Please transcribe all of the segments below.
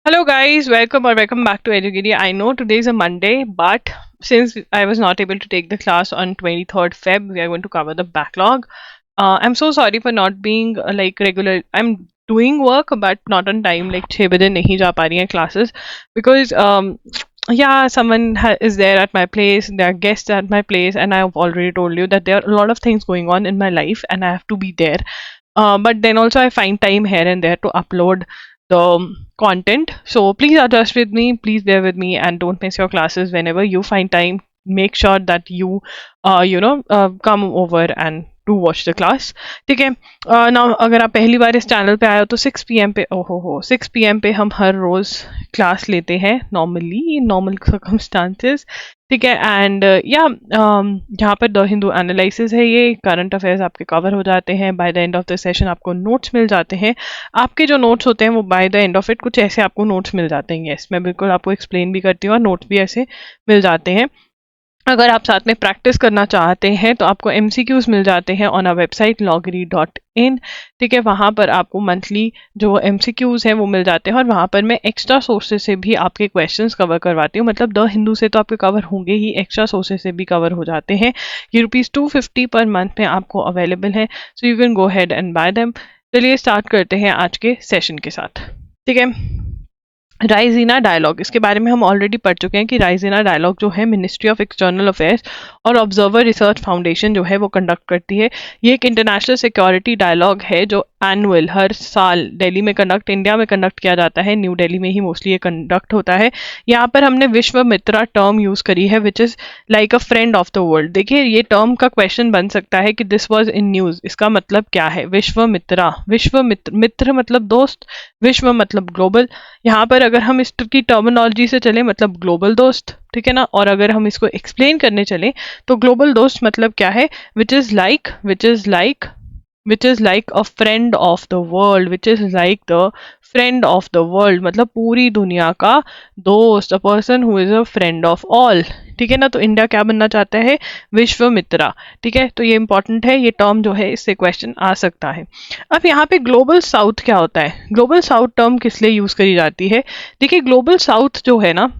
Hello guys, welcome back to Educadia. I know today is a Monday, but since I was not able to take the class on 23rd Feb, we are going to cover the backlog. I'm so sorry for not being like regular. I'm doing work but not on time. Like 6 बजे नहीं जा पा रही हैं classes because yeah, someone is there at my place. There are guests at my place, and I've already told you that there are a lot of things going on in my life, and I have to be there. But then also I find time here and there to upload the content. So please adjust with me, please bear with me, and don't miss your classes whenever you find time. Make sure that you, come over and do watch the class. ठीक है. Now अगर आप पहली बार इस channel पे आए हो तो 6 PM पे 6 PM पे हम हर रोज क्लास लेते हैं नॉर्मली इन नॉर्मल सर्कमस्टांसेस. ठीक है. एंड या यहाँ पर द हिंदू एनालिसिस है, ये करंट अफेयर्स आपके कवर हो जाते हैं. By the end of the session आपको नोट्स मिल जाते हैं. आपके जो नोट्स होते हैं वो by the end of it कुछ ऐसे आपको नोट्स मिल जाते हैं. यस, मैं बिल्कुल आपको एक्सप्लेन भी करती हूँ और नोट्स भी ऐसे मिल जाते हैं. अगर आप साथ में प्रैक्टिस करना चाहते हैं तो आपको MCQs मिल जाते हैं ऑन अ वेबसाइट loggery.in. ठीक है, वहाँ पर आपको मंथली जो MCQs हैं वो मिल जाते हैं और वहाँ पर मैं एक्स्ट्रा सोर्सेज से भी आपके क्वेश्चंस कवर करवाती हूँ. मतलब द हिंदू से तो आपके कवर होंगे ही, एक्स्ट्रा सोर्सेज से भी कवर हो जाते हैं. ये ₹250 पर मंथ में आपको अवेलेबल है. So you can go head and bye them. चलिए स्टार्ट करते हैं आज के सेशन के साथ. ठीक है. राइजीना डायलॉग, इसके बारे में हम ऑलरेडी पढ़ चुके हैं कि राइजीना डायलॉग जो है मिनिस्ट्री ऑफ एक्सटर्नल अफेयर्स और ऑब्जर्वर रिसर्च फाउंडेशन जो है वो कंडक्ट करती है. ये एक इंटरनेशनल सिक्योरिटी डायलॉग है जो एनुअल हर साल दिल्ली में इंडिया में कंडक्ट किया जाता है. न्यू दिल्ली में ही मोस्टली ये कंडक्ट होता है. यहाँ पर हमने विश्व मित्रा टर्म यूज करी है which is like a friend of the world. देखिए, ये टर्म का क्वेश्चन बन सकता है कि दिस वॉज इन न्यूज, इसका मतलब क्या है. विश्व मित्रा, विश्व मित्र मतलब दोस्त, विश्व मतलब ग्लोबल. यहाँ पर अगर हम इसकी टर्मिनोलॉजी से चले मतलब ग्लोबल दोस्त. ठीक है ना. और अगर हम इसको एक्सप्लेन करने चले तो ग्लोबल दोस्त मतलब क्या है, which is like a friend of the world, which is like the friend of the world मतलब पूरी दुनिया का दोस्त, a person who is a friend of all. ठीक है ना. तो इंडिया क्या बनना चाहता है, विश्व मित्रा. ठीक है, तो ये इंपॉर्टेंट है, ये टर्म जो है इससे क्वेश्चन आ सकता है. अब यहाँ पे ग्लोबल साउथ क्या होता है, ग्लोबल साउथ टर्म किस लिए यूज करी जाती है. देखिए, ग्लोबल साउथ जो है ना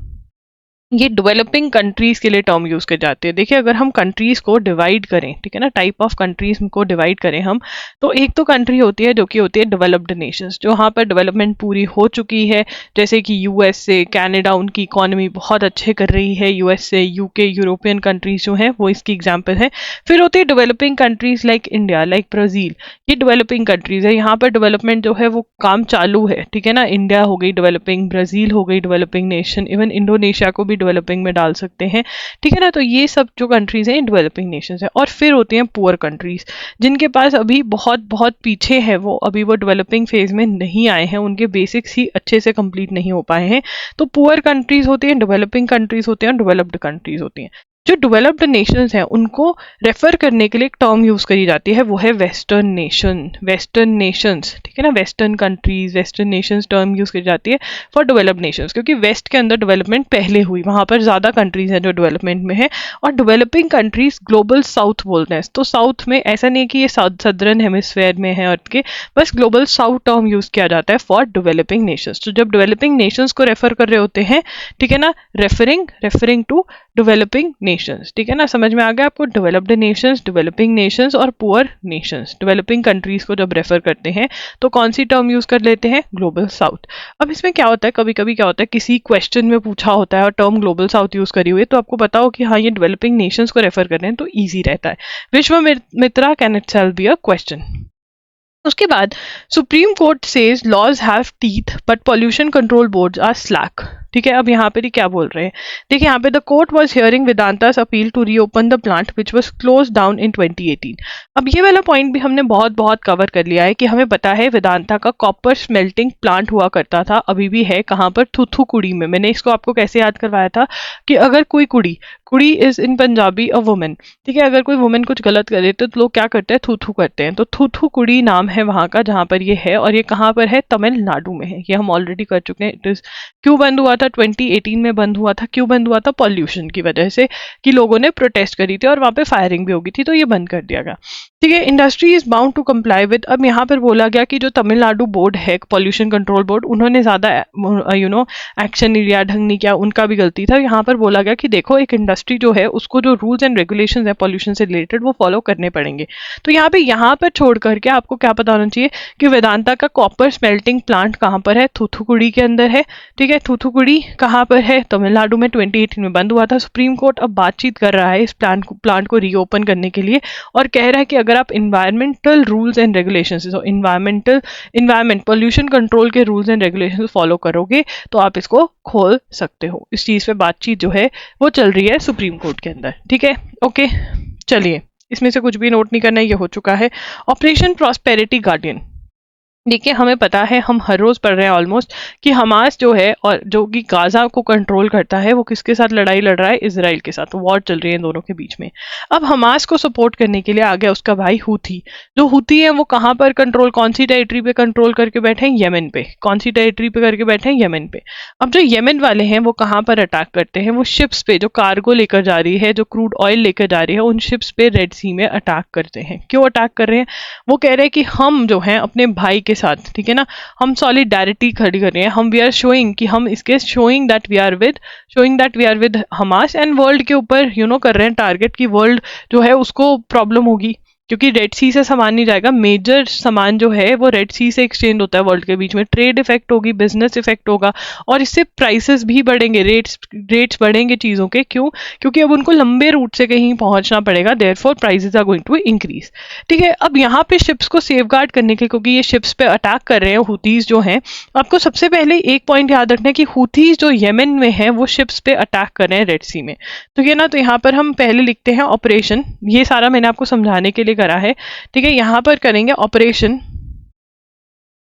ये डेवलपिंग कंट्रीज के लिए टर्म यूज की जाती है. देखिए, अगर हम कंट्रीज को डिवाइड करें, ठीक है ना, टाइप ऑफ कंट्रीज को डिवाइड करें हम, तो एक तो कंट्री होती है जो कि होती है डेवलप्ड नेशंस, जो वहाँ पर डेवलपमेंट पूरी हो चुकी है. जैसे कि USA, कनाडा, उनकी इकोनॉमी बहुत अच्छे कर रही है. USA, UK, यूरोपियन कंट्रीज जो हैं वो इसकी एग्जाम्पल है. फिर होती है developing countries like India, like Brazil. ये डेवलपिंग कंट्रीज है, यहाँ पर डेवलपमेंट जो है वो काम चालू है. ठीक है ना. इंडिया हो गई डेवलपिंग, ब्राजील हो गई डेवलपिंग नेशन, इवन इंडोनेशिया को भी डेवलपिंग में डाल सकते हैं. ठीक है ना. तो ये सब जो कंट्रीज हैं डेवलपिंग नेशंस है. और फिर होती हैं पुअर कंट्रीज, जिनके पास अभी बहुत बहुत पीछे है, वो अभी वो डेवलपिंग फेज में नहीं आए हैं, उनके बेसिक्स ही अच्छे से कंप्लीट नहीं हो पाए हैं. तो पुअर कंट्रीज होती हैं, डेवलपिंग कंट्रीज होती हैं, डेवलप्ड कंट्रीज होती हैं. जो डेवलप्ड नेशंस हैं उनको रेफर करने के लिए एक टर्म यूज करी जाती है, वो है वेस्टर्न नेशन, वेस्टर्न नेशंस. ठीक है ना. Western countries, western Nations term use करी जाती है फॉर डेवलप्ड नेशंस, क्योंकि वेस्ट के अंदर डेवलपमेंट पहले हुई, वहां पर ज्यादा कंट्रीज हैं जो डेवलपमेंट में है. और डेवलपिंग कंट्रीज ग्लोबल साउथ बोलते हैं. तो साउथ में ऐसा नहीं कि ये सदर्न हेमिस्फेयर में है अर्थ के, बस ग्लोबल साउथ टर्म यूज किया जाता है फॉर डेवलपिंग नेशंस. तो जब डेवलपिंग नेशंस को रेफर कर रहे होते हैं, ठीक है ना, रेफरिंग टू डेवलपिंग नेशंस. ठीक है ना. समझ में आ गया आपको. डेवलप्ड नेशंस, डेवलपिंग नेशंस और पुअर नेशंस, डेवलपिंग कंट्रीज को जब रेफर करते हैं तो कौन सी टर्म यूज कर लेते हैं, ग्लोबल साउथ. अब इसमें क्या होता है, कभी कभी क्या होता है, किसी क्वेश्चन में पूछा होता है और टर्म ग्लोबल साउथ यूज करी हुई है, तो आपको पता हो कि हाँ ये डेवलपिंग नेशंस को रेफर कर रहे हैं, तो ईजी रहता है. Vishwa Mitra can itself be a question. उसके बाद Supreme Court says laws have teeth but pollution control boards are slack. ठीक है. अब यहाँ पे क्या बोल रहे हैं, देखिए यहाँ पे the court was hearing Vedanta's appeal to reopen the plant which was close down in 2018. अब ये वाला पॉइंट भी हमने बहुत बहुत कवर कर लिया है कि हमें पता है वेदांता का कॉपर स्मेल्टिंग प्लांट हुआ करता था, अभी भी है. कहाँ पर, थूथूकुड़ी में. मैंने इसको आपको कैसे याद करवाया था कि अगर कोई कुड़ी is in Punjabi a woman. ठीक है. अगर कोई वुमेन कुछ गलत करे तो लोग क्या करते हैं, थूथू करते हैं. तो थूथूकुड़ी नाम है वहां का जहां पर ये है, और ये कहाँ पर है, तमिलनाडु में है. ये हम ऑलरेडी कर चुके हैं. इट इज क्यों बंद हुआ था, 2018 में बंद हुआ था. क्यों बंद हुआ था, पॉल्यूशन की वजह से, कि लोगों ने प्रोटेस्ट करी थी और वहां पे फायरिंग भी होगी थी, तो ये बंद कर दिया गया. ठीक है, industry is bound to comply with. अब यहाँ पर बोला गया कि जो तमिलनाडु बोर्ड है, पॉल्यूशन कंट्रोल बोर्ड, उन्होंने ज्यादा एक्शन नहीं लिया, ढंग नहीं किया, उनका भी गलती था। यहाँ पर बोला गया कि देखो एक इंडस्ट्री जो है उसको जो रूल्स एंड रेगुलेशंस है पॉल्यूशन से रिलेटेड वो फॉलो करने पड़ेंगे। तो यहाँ पर छोड़ करके आपको क्या पता होना चाहिए कि वेदांता का कॉपर स्मेल्टिंग प्लांट कहाँ पर है, थूथुकुड़ी के अंदर है। ठीक है, थूथुकुड़ी कहाँ पर है, तमिलनाडु में 2018 में बंद हुआ था। सुप्रीम कोर्ट अब बातचीत कर रहा है इस प्लांट को रीओपन करने के लिए, और कह रहा है कि अगर आप इन्वायरमेंटल रूल्स एंड रेगुलेशंस, तो इन्वायरमेंट पोल्यूशन कंट्रोल के रूल्स एंड रेगुलेशंस फॉलो करोगे तो आप इसको खोल सकते हो। इस चीज पे बातचीत जो है वो चल रही है सुप्रीम कोर्ट के अंदर। ठीक है, ओके, चलिए, इसमें से कुछ भी नोट नहीं करना है, ये हो चुका है। ऑपरेशन प्रॉस्पेरिटी गार्डियन, देखिए हमें पता है, हम हर रोज पढ़ रहे हैं ऑलमोस्ट, कि हमास जो है और जो कि गाजा को कंट्रोल करता है वो किसके साथ लड़ाई लड़ रहा है, इसराइल के साथ, वॉर चल रही है इन दोनों के बीच में। अब हमास को सपोर्ट करने के लिए आ गया उसका भाई हूथी। जो हूथी है वो कहाँ पर कंट्रोल, कौन सी टेरिटरी पे कंट्रोल करके बैठे हैं, यमन पे। कौन सी टेरिटरी पे करके बैठे हैं, यमन पे। अब जो यमन वाले हैं वो कहाँ पर अटैक करते हैं, वो शिप्स पे जो कार्गो लेकर जा रही है, जो क्रूड ऑयल लेकर जा रही है, उन शिप्स पे रेड सी में अटैक करते हैं। क्यों अटैक कर रहे हैं, वो कह रहे हैं कि हम जो है अपने भाई के साथ, ठीक है ना, हम सॉलिडारिटी खड़ी कर रहे हैं, हम वी आर शोइंग कि हम इसके showing that we are with Hamas, and world के ऊपर कर रहे हैं टारगेट कि वर्ल्ड जो है उसको प्रॉब्लम होगी, क्योंकि रेड सी से सामान नहीं जाएगा। मेजर सामान जो है वो रेड सी से एक्सचेंज होता है वर्ल्ड के बीच में, ट्रेड इफेक्ट होगी, बिजनेस इफेक्ट होगा, और इससे प्राइसेस भी बढ़ेंगे, रेट्स बढ़ेंगे चीज़ों के। क्यों, क्योंकि अब उनको लंबे रूट से कहीं पहुंचना पड़ेगा, therefore prices are going to increase. ठीक है, अब यहाँ पे शिप्स को सेफगार्ड करने के, क्योंकि ये शिप्स पे अटैक कर रहे हैं हुतीज जो हैं, आपको सबसे पहले एक पॉइंट याद रखना है कि हुतीज जो येमेन में है वो शिप्स पे अटैक कर रहे हैं रेड सी में। तो ये ना, तो यहाँ पर हम पहले लिखते हैं ऑपरेशन, ये सारा मैंने आपको समझाने के लिए करा है। ठीक है, यहां पर करेंगे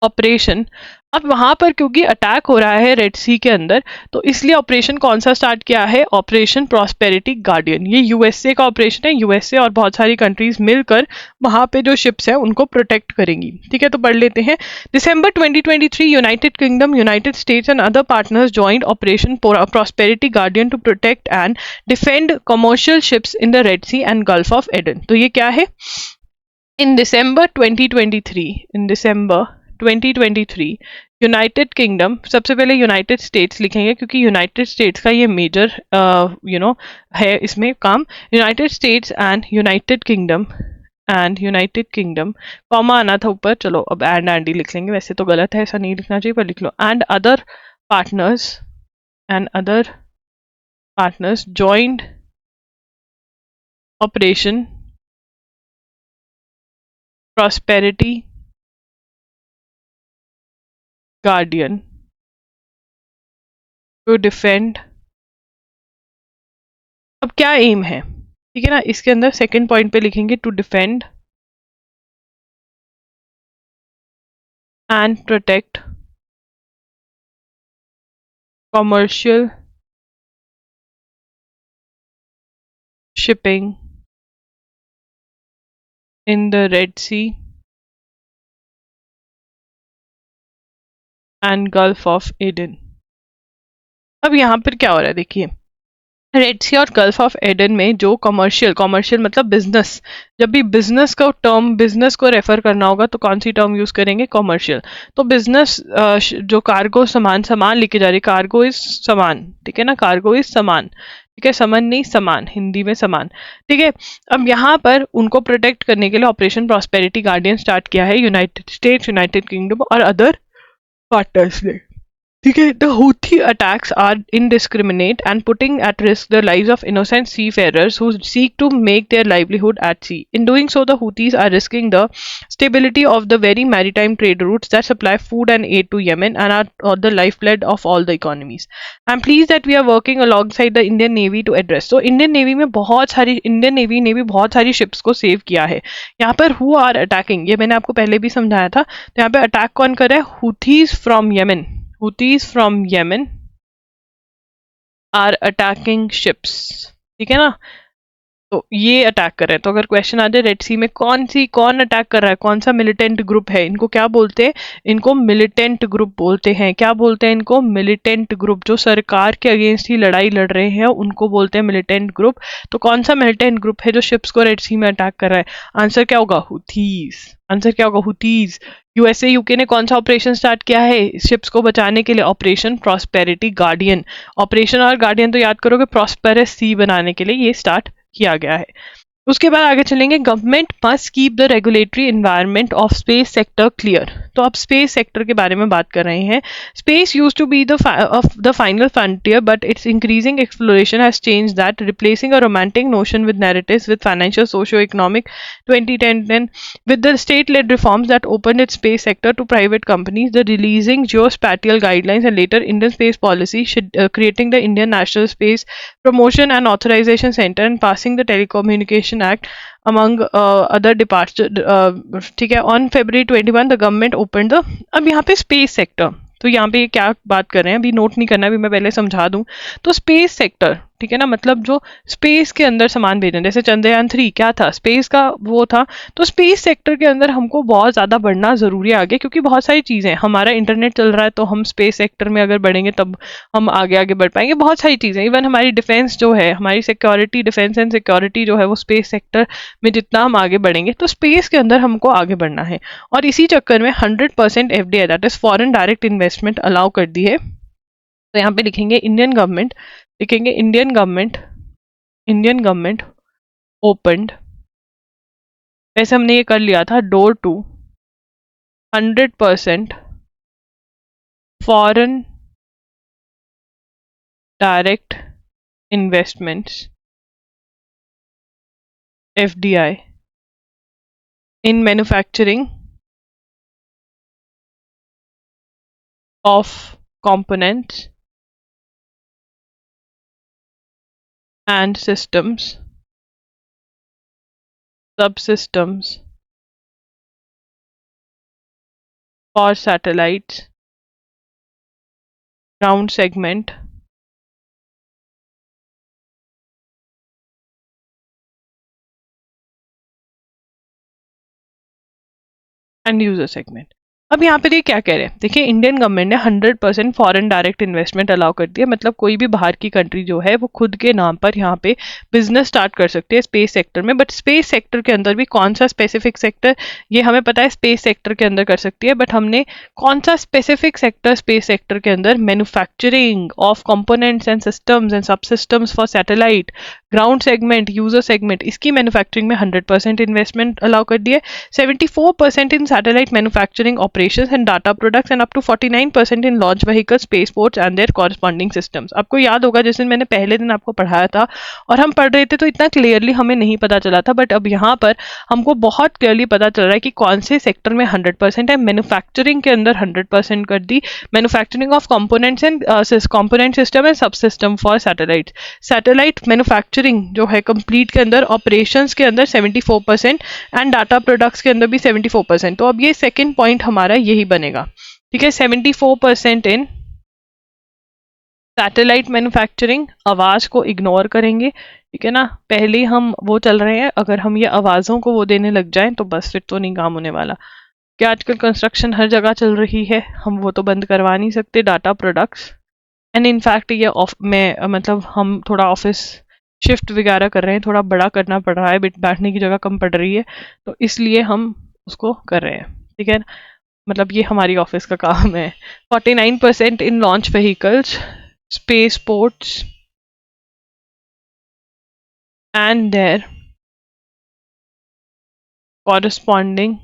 ऑपरेशन। अब वहां पर क्योंकि अटैक हो रहा है रेड सी के अंदर, तो इसलिए ऑपरेशन कौन सा स्टार्ट किया है, ऑपरेशन प्रॉस्पेरिटी गार्डियन। ये यूएसए का ऑपरेशन है, यूएसए और बहुत सारी कंट्रीज मिलकर वहां पे जो शिप्स है उनको प्रोटेक्ट करेंगी। ठीक है, तो पढ़ लेते हैं। December 2023 United Kingdom, United States and other partners joint Operation prosperity guardian to protect and defend commercial ships in the Red Sea and Gulf of Aden. तो ये क्या है, इन दिसंबर 2023 यूनाइटेड किंगडम, सबसे पहले यूनाइटेड स्टेट्स लिखेंगे क्योंकि यूनाइटेड स्टेट्स का ये मेजर है इसमें काम। United States and United kingdom comma आना था ऊपर, चलो अब एंड ही लिख लेंगे, वैसे तो गलत है, ऐसा नहीं लिखना चाहिए, पर लिख लो। And other partners joint operation prosperity guardian to defend. अब क्या एम है, ठीक है ना, इसके अंदर सेकंड पॉइंट पे लिखेंगे to defend and protect commercial shipping in the Red Sea and Gulf of Aden. अब यहाँ पर क्या हो रहा है, देखिए, रेड सी और गल्फ ऑफ एडन में जो कमर्शियल मतलब बिजनेस, जब भी बिजनेस का टर्म, बिजनेस को रेफर करना होगा तो कौन सी टर्म यूज करेंगे, कमर्शियल। तो बिजनेस जो कार्गो सामान लेके जा रही है, कार्गो इज सामान, ठीक है ना, कार्गो इज सामान, ठीक है, समन नहीं सामान, हिंदी में सामान। ठीक है, अब यहाँ पर उनको प्रोटेक्ट करने के लिए ऑपरेशन प्रॉस्पेरिटी गार्डियन स्टार्ट किया है यूनाइटेड स्टेट्स, यूनाइटेड किंगडम और अदर पार्टनर्स ने। ठीक है, the Houthi attacks are indiscriminate and putting at risk the lives of innocent seafarers who seek to make their livelihood at sea. In doing so, the Houthis are risking the stability of the very maritime trade routes that supply food and aid to Yemen and are the lifeblood of all the economies. I'm pleased that we are working alongside the Indian Navy to address. So Indian Navy में Indian Navy ने भी बहुत सारी ships को save किया है। यहाँ पर who are attacking, ये मैंने आपको पहले भी समझाया था। तो यहाँ पे अटैक कौन कर रहा है, Houthis from Yemen. Houthis from Yemen are attacking ships, ठीक है ना, तो ये अटैक कर रहे हैं। तो अगर क्वेश्चन आ जाए रेड सी में कौन अटैक कर रहा है, कौन सा मिलिटेंट ग्रुप है, इनको क्या बोलते हैं, इनको मिलिटेंट ग्रुप बोलते हैं। क्या बोलते हैं इनको? Militant group. जो सरकार के अगेंस्ट ही लड़ाई लड़ रहे हैं उनको बोलते हैं मिलिटेंट ग्रुप। तो कौन सा मिलिटेंट ग्रुप है जो शिप्स को रेड सी में अटैक कर रहा है? आंसर क्या होगा? हुथीज। आंसर क्या होगा? हुथीज। यूएसए यूके ने कौन सा ऑपरेशन स्टार्ट किया है शिप्स को बचाने के लिए? Operation prosperity guardian. ऑपरेशन और गार्डियन तो याद करोगे, प्रॉस्पेरस सी बनाने के लिए ये स्टार्ट किया गया है। उसके बाद आगे चलेंगे, government must keep the regulatory environment of space sector clear. तो अब स्पेस सेक्टर के बारे में बात कर रहे हैं। Space use to be the final frontier but it's increasing exploration has change that, replacing a romantic notion with narratives with financial socio economic 2010 with the state-led reforms that opened its space sector to private companies, the releasing geospatial guidelines and later Indian space policy, creating the Indian National Space Promotion and Authorization Center and passing the Telecommunication Act among other departments। ठीक है, on February 21 the government opened the। अब यहाँ पे space sector, तो यहाँ पे क्या बात कर रहे हैं अभी नोट नहीं करना, अभी मैं पहले समझा दूं। तो स्पेस सेक्टर, ठीक है ना, मतलब जो स्पेस के अंदर सामान भेजना, जैसे चंद्रयान 3 क्या था, स्पेस का वो था। तो स्पेस सेक्टर के अंदर हमको बहुत ज़्यादा बढ़ना ज़रूरी है आगे, क्योंकि बहुत सारी चीज़ें, हमारा इंटरनेट चल रहा है तो हम स्पेस सेक्टर में अगर बढ़ेंगे तब हम आगे आगे बढ़ पाएंगे। बहुत सारी चीज़ें, इवन हमारी डिफेंस जो है, हमारी सिक्योरिटी, डिफेंस एंड सिक्योरिटी जो है वो स्पेस सेक्टर में जितना हम आगे बढ़ेंगे, तो स्पेस के अंदर हमको आगे बढ़ना है। और इसी चक्कर में 100% FDI, that is foreign direct investment, allow कर दी है। तो यहाँ पे लिखेंगे इंडियन गवर्नमेंट, लिखेंगे इंडियन गवर्नमेंट ओपनड, वैसे हमने ये कर लिया था, door to 100% foreign direct investments FDI in manufacturing of components and systems, subsystems for satellites, ground segment, and user segment। अब यहाँ पे क्या कह रहे हैं, देखिए इंडियन गवर्नमेंट ने 100% फॉरेन डायरेक्ट इन्वेस्टमेंट अलाउ कर दिया, मतलब कोई भी बाहर की कंट्री जो है वो खुद के नाम पर यहाँ पे बिजनेस स्टार्ट कर सकती है स्पेस सेक्टर में। बट स्पेस सेक्टर के अंदर भी कौन सा स्पेसिफिक सेक्टर, ये हमें पता है स्पेस सेक्टर के अंदर कर सकती है, बट हमने कौन सा स्पेसिफिक सेक्टर स्पेस सेक्टर के अंदर, manufacturing of components and systems and sub systems for satellite, ground segment, user segment, इसकी मैन्युफैक्चरिंग में 100% इन्वेस्टमेंट अलाउ कर दिया। 74% in satellite manufacturing operations and data products and up to 49% in launch vehicles, spaceports and their corresponding systems। आपको याद होगा जिस दिन मैंने पहले दिन आपको पढ़ाया था और हम पढ़ रहे थे तो इतना क्लियरली हमें नहीं पता चला था, बट अब यहाँ पर हमको बहुत क्लियरली पता चल रहा है कि कौन से सेक्टर में 100% है। मैन्युफैक्चरिंग के अंदर 100% कर दी, manufacturing of components and component system and sub system for satellite, satellite manufacturing जो है कंप्लीट के अंदर, ऑपरेशंस के अंदर 74% एंड डाटा प्रोडक्ट्स के अंदर भी 74%। तो अब ये सेकेंड पॉइंट हमारा यही बनेगा, ठीक है, 74% इन सैटेलाइट मैन्युफैक्चरिंग। आवाज को इग्नोर करेंगे, ठीक है ना, पहले हम वो चल रहे हैं, अगर हम ये आवाजों को वो देने लग जाएं तो बस फिर तो नहीं काम होने वाला। क्या आजकल कंस्ट्रक्शन हर जगह चल रही है, हम वो तो बंद करवा नहीं सकते, डाटा प्रोडक्ट्स। एंड इनफैक्ट ये मतलब हम थोड़ा ऑफिस शिफ्ट वगैरह कर रहे हैं, थोड़ा बड़ा करना पड़ रहा है, बैठने की जगह कम पड़ रही है, तो इसलिए हम उसको कर रहे हैं, ठीक है, मतलब ये हमारी ऑफिस का काम है। 49% in launch vehicles, space ports and their corresponding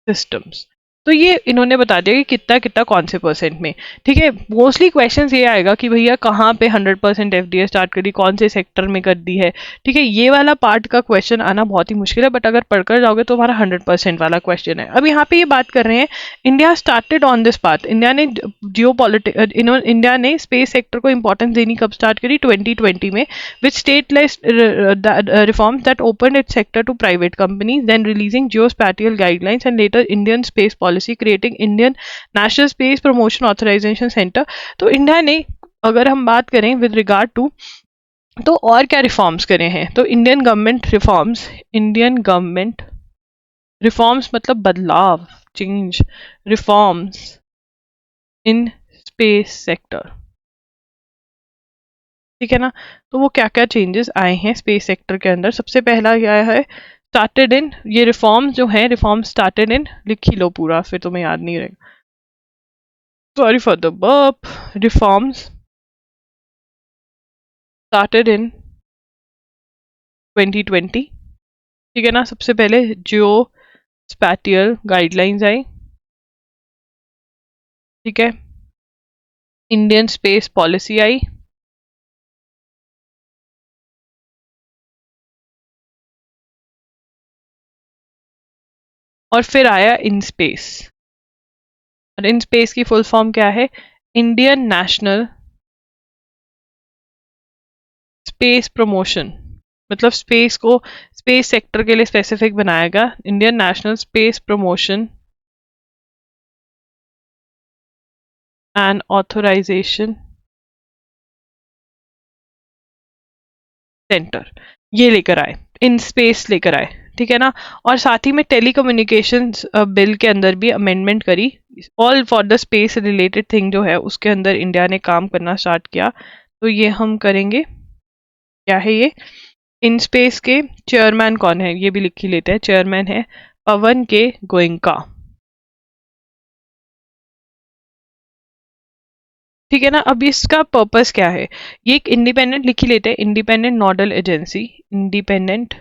systems. तो ये इन्होंने बता दिया कि कितना कितना कौन से परसेंट में, ठीक है। मोस्टली क्वेश्चंस ये आएगा कि भैया कहाँ पे 100% एफडीए स्टार्ट कर दी, कौन से सेक्टर में कर दी है, ठीक है। ये वाला पार्ट का क्वेश्चन आना बहुत ही मुश्किल है, बट अगर पढ़कर जाओगे तो हमारा 100% वाला क्वेश्चन है। अब यहाँ पे ये बात कर रहे हैं, India started on this path, India ने इंडिया ने स्पेस सेक्टर को इंपॉर्टेंस देनी कब स्टार्ट करी, 2020 में, with stateless reforms that opened its sector to private companies, then releasing geospatial guidelines and later Indian space policy, creating Indian national space Promotion Authorisation Centre. तो India ने, अगर हम बात करें विद रिगार्ड टू तो और क्या रिफॉर्म्स करे हैं, तो इंडियन गवर्नमेंट रिफॉर्म्स मतलब बदलाव, change, reforms in space sector, ठीक है ना। तो वो क्या क्या चेंजेस आए हैं स्पेस सेक्टर के अंदर, सबसे पहला क्या है, स्टार्टेड इन, ये रिफॉर्म जो है, रिफॉर्म स्टार्टेड इन, लिख ही लो पूरा फिर तुम्हें याद नहीं रहेगा, sorry for the burp, reforms started in 2020, ठीक है ना। सबसे पहले जियो स्पैटियल गाइडलाइंस आई, ठीक है, इंडियन स्पेस पॉलिसी आई, और फिर आया इन स्पेस, और इन स्पेस की फुल फॉर्म क्या है, इंडियन नेशनल स्पेस प्रमोशन, मतलब स्पेस को, स्पेस सेक्टर के लिए स्पेसिफिक बनाएगा, Indian national space promotion and authorisation centre, ये लेकर आए, इन स्पेस लेकर आए, ठीक है ना। और साथ ही में टेलीकम्युनिकेशंस बिल के अंदर भी अमेंडमेंट करी, all for the space related thing जो है उसके अंदर इंडिया ने काम करना स्टार्ट किया, तो ये हम करेंगे। क्या है ये, इन स्पेस के चेयरमैन कौन है, ये भी लिख ही लेते हैं, चेयरमैन है पवन के गोयनका, ठीक है ना। अब इसका पर्पस क्या है, ये एक इंडिपेंडेंट, लिख ही लेते हैं, independent nodal agency, independent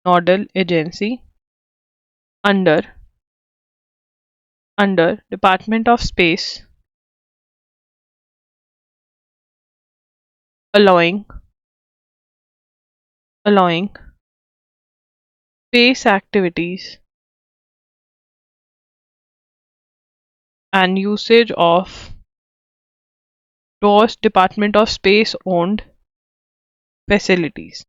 nodal agency under department of space, allowing space activities and usage of those Department of Space owned facilities,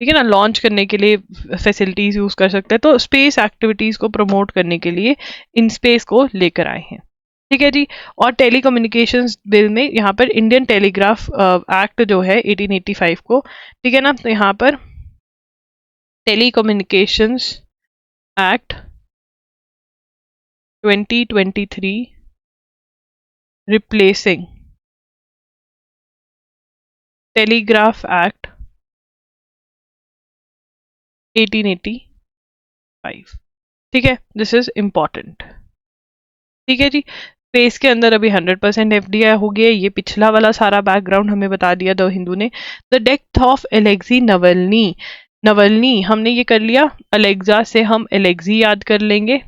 ठीक है ना, लॉन्च करने के लिए फैसिलिटीज यूज कर सकते हैं, तो स्पेस एक्टिविटीज को प्रमोट करने के लिए इन स्पेस को लेकर आए हैं, ठीक है जी। और टेलीकम्युनिकेशंस बिल में यहाँ पर इंडियन टेलीग्राफ एक्ट जो है 1885 को, ठीक है ना, तो यहाँ पर telecommunications act 2023 replacing telegraph act 1885, ठीक है, दिस इज इम्पॉर्टेंट, ठीक है जी। स्पेस के अंदर अभी 100% एफडीआई हो गया, ये पिछला वाला सारा बैकग्राउंड हमें बता दिया द हिंदू ने। The death of Alexei Navalny, Navalny हमने ये कर लिया, अलेक्जा से हम एलेक्सी याद कर लेंगे,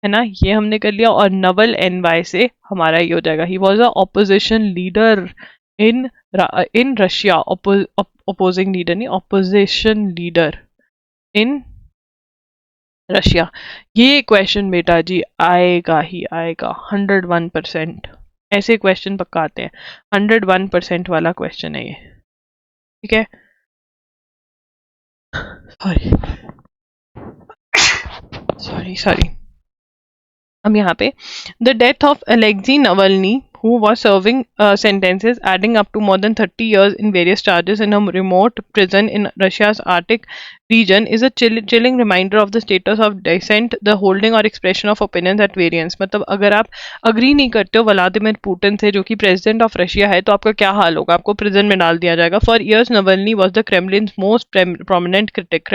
है ना, ये हमने कर लिया, और नवल एनवाई से हमारा ये हो जाएगा, he was a opposition leader in Russia, opposing leader नहीं, ऑपोजिशन लीडर इन रशिया। ये क्वेश्चन बेटा जी आएगा ही आएगा, 101%, ऐसे क्वेश्चन पक्का आते हैं, 101% वाला क्वेश्चन है ये, ठीक है। सॉरी सॉरी सॉरी, अब यहाँ पे the death of Alexei Navalny who was serving sentences adding up to more than 30 years in various charges in a remote prison in Russia's Arctic region is a chilling reminder of the status of dissent, the holding or expression of opinions at variance। मतलब अगर आप agree नहीं करते हो Vladimir Putin से जो कि president of Russia है, तो आपका क्या हाल होगा, आपको प्रिजन में डाल दिया जाएगा। For years Navalny was the Kremlin most prominent critic,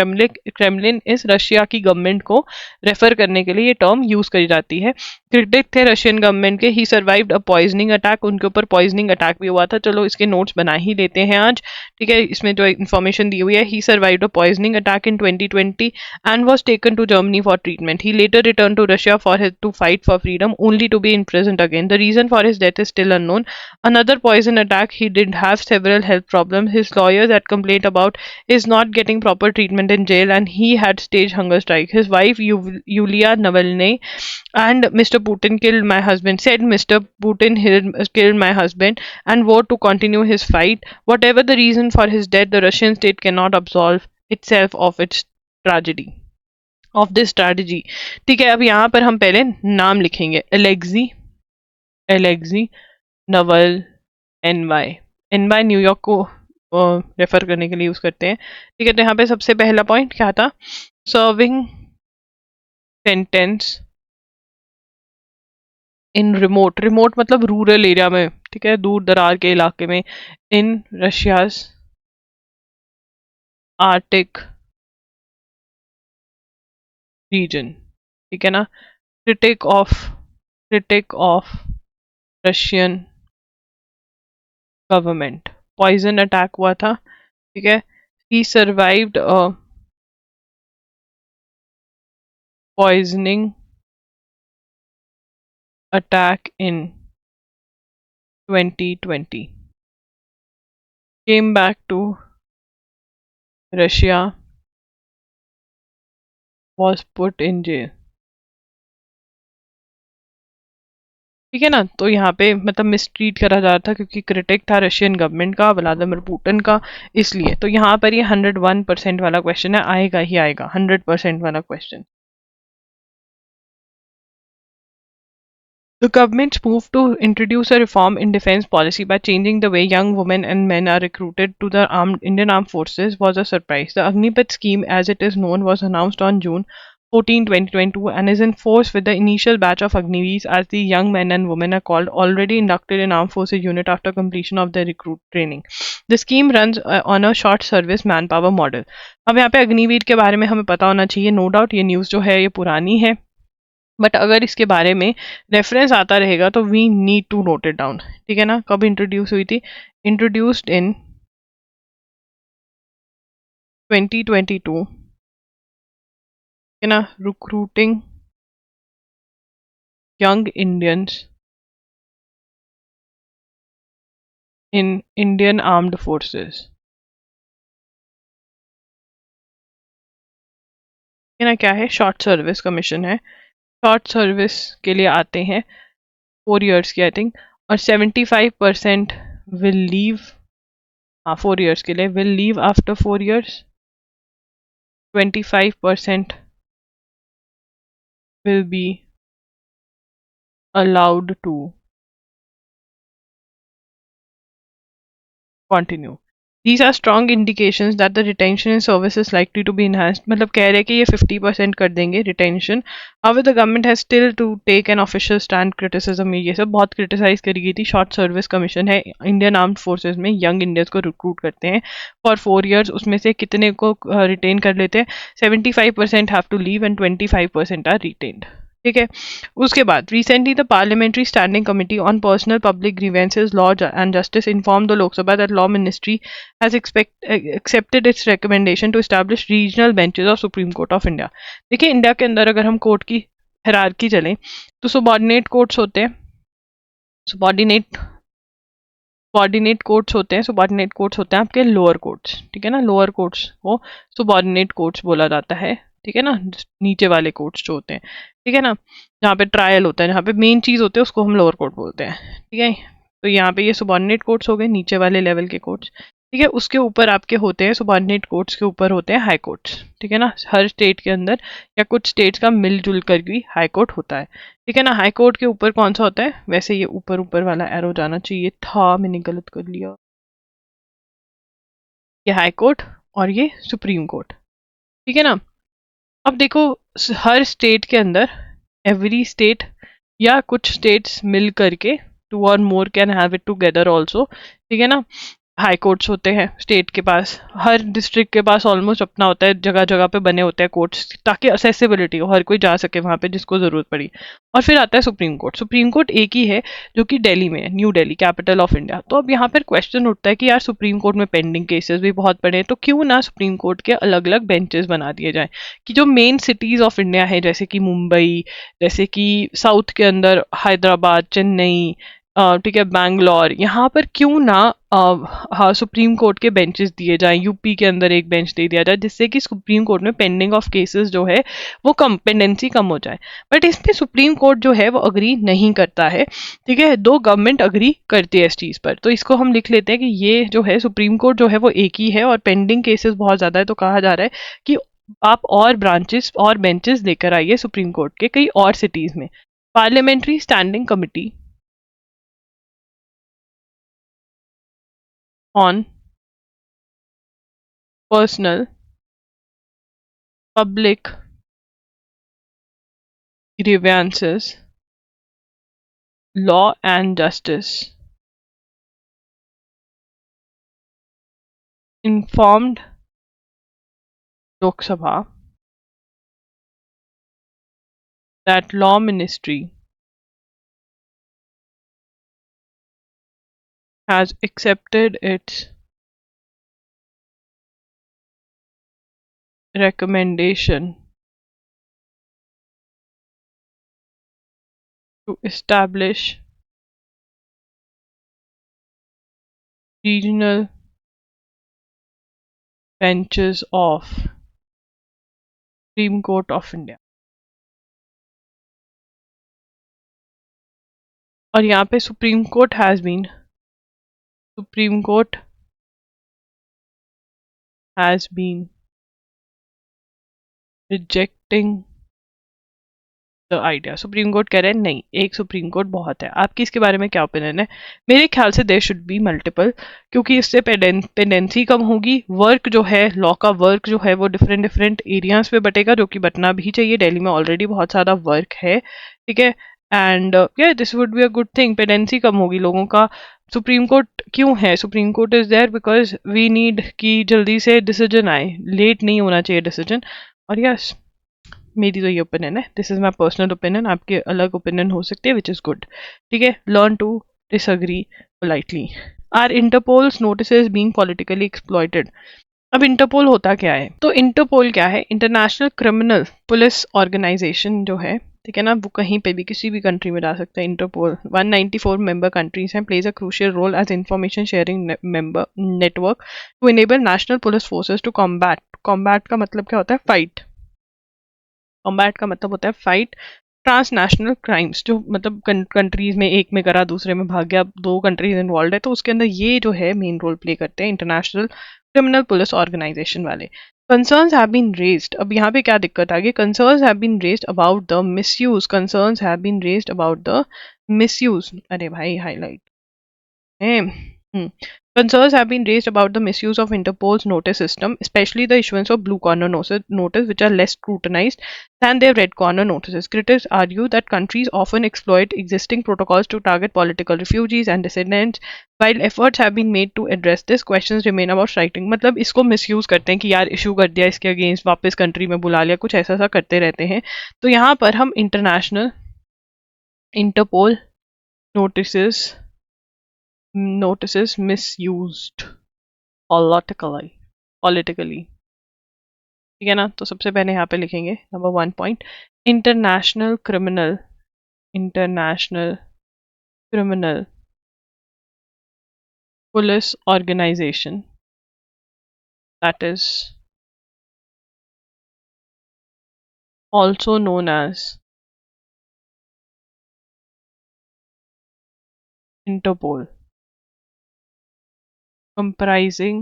Kremlin is Russia की गवर्नमेंट को रेफर करने के लिए ये टर्म यूज करी जाती है, क्रिटिक थे रशियन गवर्नमेंट के। ही सर्वाइव्ड अ पॉइजनिंग अटैक, उनके ऊपर पॉइजनिंग अटैक भी हुआ था, चलो इसके नोट्स बना ही लेते हैं आज, ठीक है, इसमें जो इन्फॉर्मेशन दी हुई है। He survived a poisoning attack in 2020 and was taken to Germany for treatment. He later returned to Russia to fight for freedom, only to be imprisoned again. The reason for his death is still unknown. Another poison attack, he did have several health problems. His lawyers had complained about his not getting proper treatment in jail, and he had staged hunger strike. His wife Yulia Navalny and Mr. Putin killed my husband, said Mr. Putin killed my husband and vowed to continue his fight. Whatever the reason for his death, the Russian state cannot absolve itself of its tragedy, of this strategy, ठीक है। अब यहाँ पर हम पहले नाम लिखेंगे, Alexei Navalny, N by न्यूयॉर्क को रेफर करने के लिए यूज करते हैं। ठीक है, तो यहाँ पे सबसे पहला पॉइंट क्या था, serving sentence in remote, remote मतलब रूरल एरिया में, ठीक है, दूर दरार के इलाके में, इन रशियाज आर्टिक रीजन, ठीक है ना, critic of Russian government, poison attack हुआ था, ठीक है, he survived a poisoning attack in 2020, came back to Russia, was put in jail। ठीक है ना, तो यहाँ पे मतलब मिसट्रीट करा जा रहा था क्योंकि क्रिटिक था रशियन गवर्नमेंट का, व्लादिमीर पुतिन का, इसलिए। तो यहाँ पर ये 101% वाला क्वेश्चन है, आएगा ही आएगा 100% वाला question. The government's move to introduce a reform in defense policy by changing the way young women and men are recruited to the Indian Armed Forces was a surprise. The Agnipath scheme, as it is known, was announced on June 14, 2022 and is in force with the initial batch of Agniveers, as the young men and women are called, already inducted in Armed Forces unit after completion of their recruit training. The scheme runs on a short service manpower model. अब यहाँ पे अग्निवीर के बारे में हमें पता होना चाहिए, नो डाउट ये न्यूज़ जो है ये पुरानी है, बट अगर इसके बारे में रेफरेंस आता रहेगा तो we need to note it down. ठीक है ना, कब इंट्रोड्यूस हुई थी, इंट्रोड्यूस्ड इन 2022, है ना, recruiting young Indians in Indian armed forces. है ना, क्या है, शॉर्ट सर्विस कमीशन है, शॉर्ट सर्विस के लिए आते हैं 4 years की आई थिंक, और 75% विल लीव, हाँ 4 years के लिए, will leave after 4 years, 25% will be allowed to continue. These are strong indications that the retention in service is likely to be enhanced. मतलब कह रहे हैं कि ये 50% कर देंगे retention. However, the government has still to take an official stand. criticism ये सब बहुत क्रिटिसाइज करी गई थी। शॉर्ट सर्विस कमीशन है, इंडियन आर्म्ड फोर्सेज में यंग इंडियंस को रिक्रूट करते हैं फॉर 4 years, उसमें से कितने को रिटेन कर लेते हैं, 75% have to leave and 25% are retained. ठीक है, उसके बाद recently the parliamentary standing committee on personal public grievances law and justice inform the Lok Sabha that law ministry has accepted its recommendation to establish regional benches of Supreme Court of India। देखिए, India के अंदर अगर हम court की hierarchy चलें तो subordinate courts होते हैं, सबॉर्डिनेट कोर्ट्स होते हैं, सबॉर्डिनेट कोर्ट्स होते हैं आपके लोअर कोर्ट्स। ठीक है ना, लोअर कोर्ट्स को सबॉर्डिनेट कोर्ट्स बोला जाता है। ठीक है ना, नीचे वाले कोर्ट्स जो होते हैं, ठीक है ना, जहाँ पे ट्रायल होता है, जहाँ पे मेन चीज़ होते हैं, उसको हम लोअर कोर्ट बोलते हैं। ठीक है, तो यहाँ पे ये सबॉर्डिनेट कोर्ट्स हो गए, नीचे वाले लेवल के कोर्ट्स। ठीक है, उसके ऊपर आपके होते हैं, सबॉर्डिनेट कोर्ट्स के ऊपर होते हैं हाई कोर्ट्स। ठीक है ना, हर स्टेट के अंदर या कुछ स्टेट्स का मिलजुल कर भी हाई कोर्ट होता है। ठीक है ना, हाई कोर्ट के ऊपर कौन सा होता है, वैसे ये ऊपर ऊपर वाला एरो जाना चाहिए था, मैंने गलत कर लिया, ये हाई कोर्ट और ये सुप्रीम कोर्ट। ठीक है ना, अब देखो हर स्टेट के अंदर, एवरी स्टेट या कुछ स्टेट्स मिल करके, 2 or more can have it together also. ठीक है ना, हाई कोर्ट्स होते हैं स्टेट के पास, हर डिस्ट्रिक्ट के पास ऑलमोस्ट अपना होता है, जगह जगह पे बने होते हैं कोर्ट्स ताकि असेसिबिलिटी हो, हर कोई जा सके वहाँ पे जिसको ज़रूरत पड़ी। और फिर आता है सुप्रीम कोर्ट। सुप्रीम कोर्ट एक ही है जो कि दिल्ली में है, new Delhi, capital of India. तो अब यहाँ पर क्वेश्चन उठता है कि यार सुप्रीम कोर्ट में पेंडिंग केसेस भी बहुत पड़े हैं, तो क्यों ना सुप्रीम कोर्ट के अलग अलग बेंचेस बना दिए जाएं कि जो मेन सिटीज़ ऑफ इंडिया है, जैसे कि मुंबई, जैसे कि साउथ के अंदर हैदराबाद, चेन्नई, ठीक है, बैंगलोर, यहाँ पर क्यों ना हाँ सुप्रीम कोर्ट के बेंचेस दिए जाएं, यूपी के अंदर एक बेंच दे दिया जाए, जिससे कि सुप्रीम कोर्ट में पेंडिंग ऑफ केसेस जो है वो पेंडेंसी कम हो जाए। बट इसमें सुप्रीम कोर्ट जो है वो अग्री नहीं करता है। ठीक है, दो गवर्नमेंट अग्री करती है इस चीज़ पर, तो इसको हम लिख लेते हैं कि ये जो है सुप्रीम कोर्ट जो है वो एक ही है और पेंडिंग केसेस बहुत ज़्यादा है, तो कहा जा रहा है कि आप और ब्रांचेस और बेंचेस लेकर आइए सुप्रीम कोर्ट के कई और सिटीज़ में। Parliamentary standing committee on personal, public grievances, law and justice, informed Lok Sabha that Law Ministry has accepted its recommendation to establish regional benches of Supreme Court of India. और यहाँ पे Supreme Court has been rejecting the idea. Supreme court कह रहे हैं नहीं, एक supreme court बहुत है. आपकी इसके बारे में क्या ओपिनियन है? मेरे ख्याल से देयर शुड बी मल्टीपल, क्योंकि इससे पेंडेंसी कम होगी. वर्क जो है, लॉ का वर्क जो है वो डिफरेंट एरियाज पे बटेगा, जो कि बटना भी चाहिए. दिल्ली में ऑलरेडी बहुत सारा वर्क है, ठीक है. And this would be a good thing. Pendency कम होगी लोगों का. सुप्रीम कोर्ट क्यों है? Supreme Court is there because we need कि जल्दी से डिसीजन आए, लेट नहीं होना चाहिए डिसीजन. और यस, मेरी तो ये ओपिनियन है. This is my personal opinion. आपके अलग ओपिनियन हो सकते हैं, विच इज गुड. ठीक है, learn to disagree politely. Are Interpol's notices being politically exploited? अब इंटरपोल होता क्या है? तो इंटरपोल क्या है? इंटरनेशनल क्रिमिनल पुलिस ऑर्गेनाइजेशन जो है, ठीक है ना, वो कहीं पे भी किसी भी कंट्री में डाल सकते हैं. इंटरपोल 194 मेंबर कंट्रीज हैं, plays a crucial role as information sharing member network to enable national police forces to combat का मतलब क्या होता है? फाइट. कॉम्बैट का मतलब होता है फाइट ट्रांसनेशनल क्राइम्स, जो मतलब कंट्रीज में एक में करा दूसरे में भाग गया, दो कंट्रीज इन्वॉल्व है, तो उसके अंदर ये जो है मेन रोल प्ले करते हैं इंटरनेशनल क्रिमिनल पुलिस ऑर्गेनाइजेशन वाले. Concerns have been raised. अब यहाँ पे क्या दिक्कत आ गई? Concerns have been raised about the misuse. Concerns have been raised about the misuse. अरे भाई हाईलाइट है. Concerns have been raised about the misuse of Interpol's notice system, especially the issuance of blue corner notice, which are less scrutinized than their red corner notices. Critics argue that countries often exploit existing protocols to target political refugees and dissidents. While efforts have been made to address this, questions remain about striking. मतलब इसको misuse करते हैं कि यार issue कर दिया, इसके against वापस कंट्री में बुला लिया, कुछ ऐसा करते रहते हैं. तो यहाँ पर हम international Interpol notices misused politically. ठीक है ना. तो सबसे पहले यहाँ पे लिखेंगे number 1 point, international criminal police organisation, that is also known as Interpol, comprising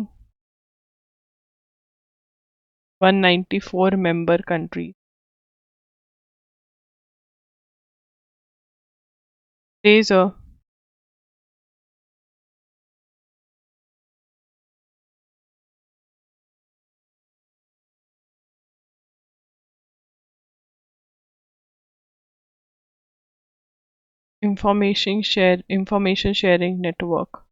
194 member countries, plays a information sharing network.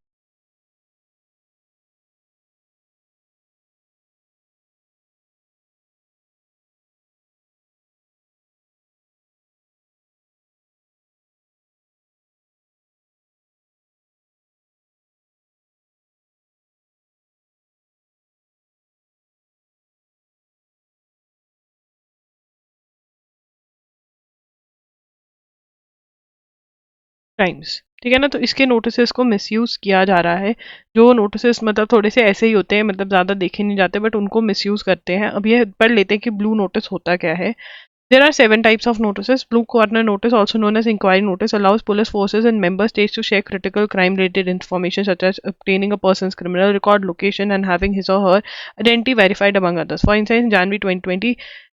Crimes, ठीक है ना. तो इसके नोटिसेस को मिसयूज किया जा रहा है. जो नोटिसेस मतलब थोड़े से ऐसे ही होते हैं, मतलब ज़्यादा देखे नहीं जाते, बट उनको मिसयूज करते हैं. अब ये पढ़ लेते हैं कि ब्लू नोटिस होता क्या है. There are 7 types of notices. Blue corner notice, also known as inquiry notice, allows police forces and member states to share critical crime-related information such as obtaining a person's criminal record, location, and having his or her identity verified, among others. For instance, in January 2020,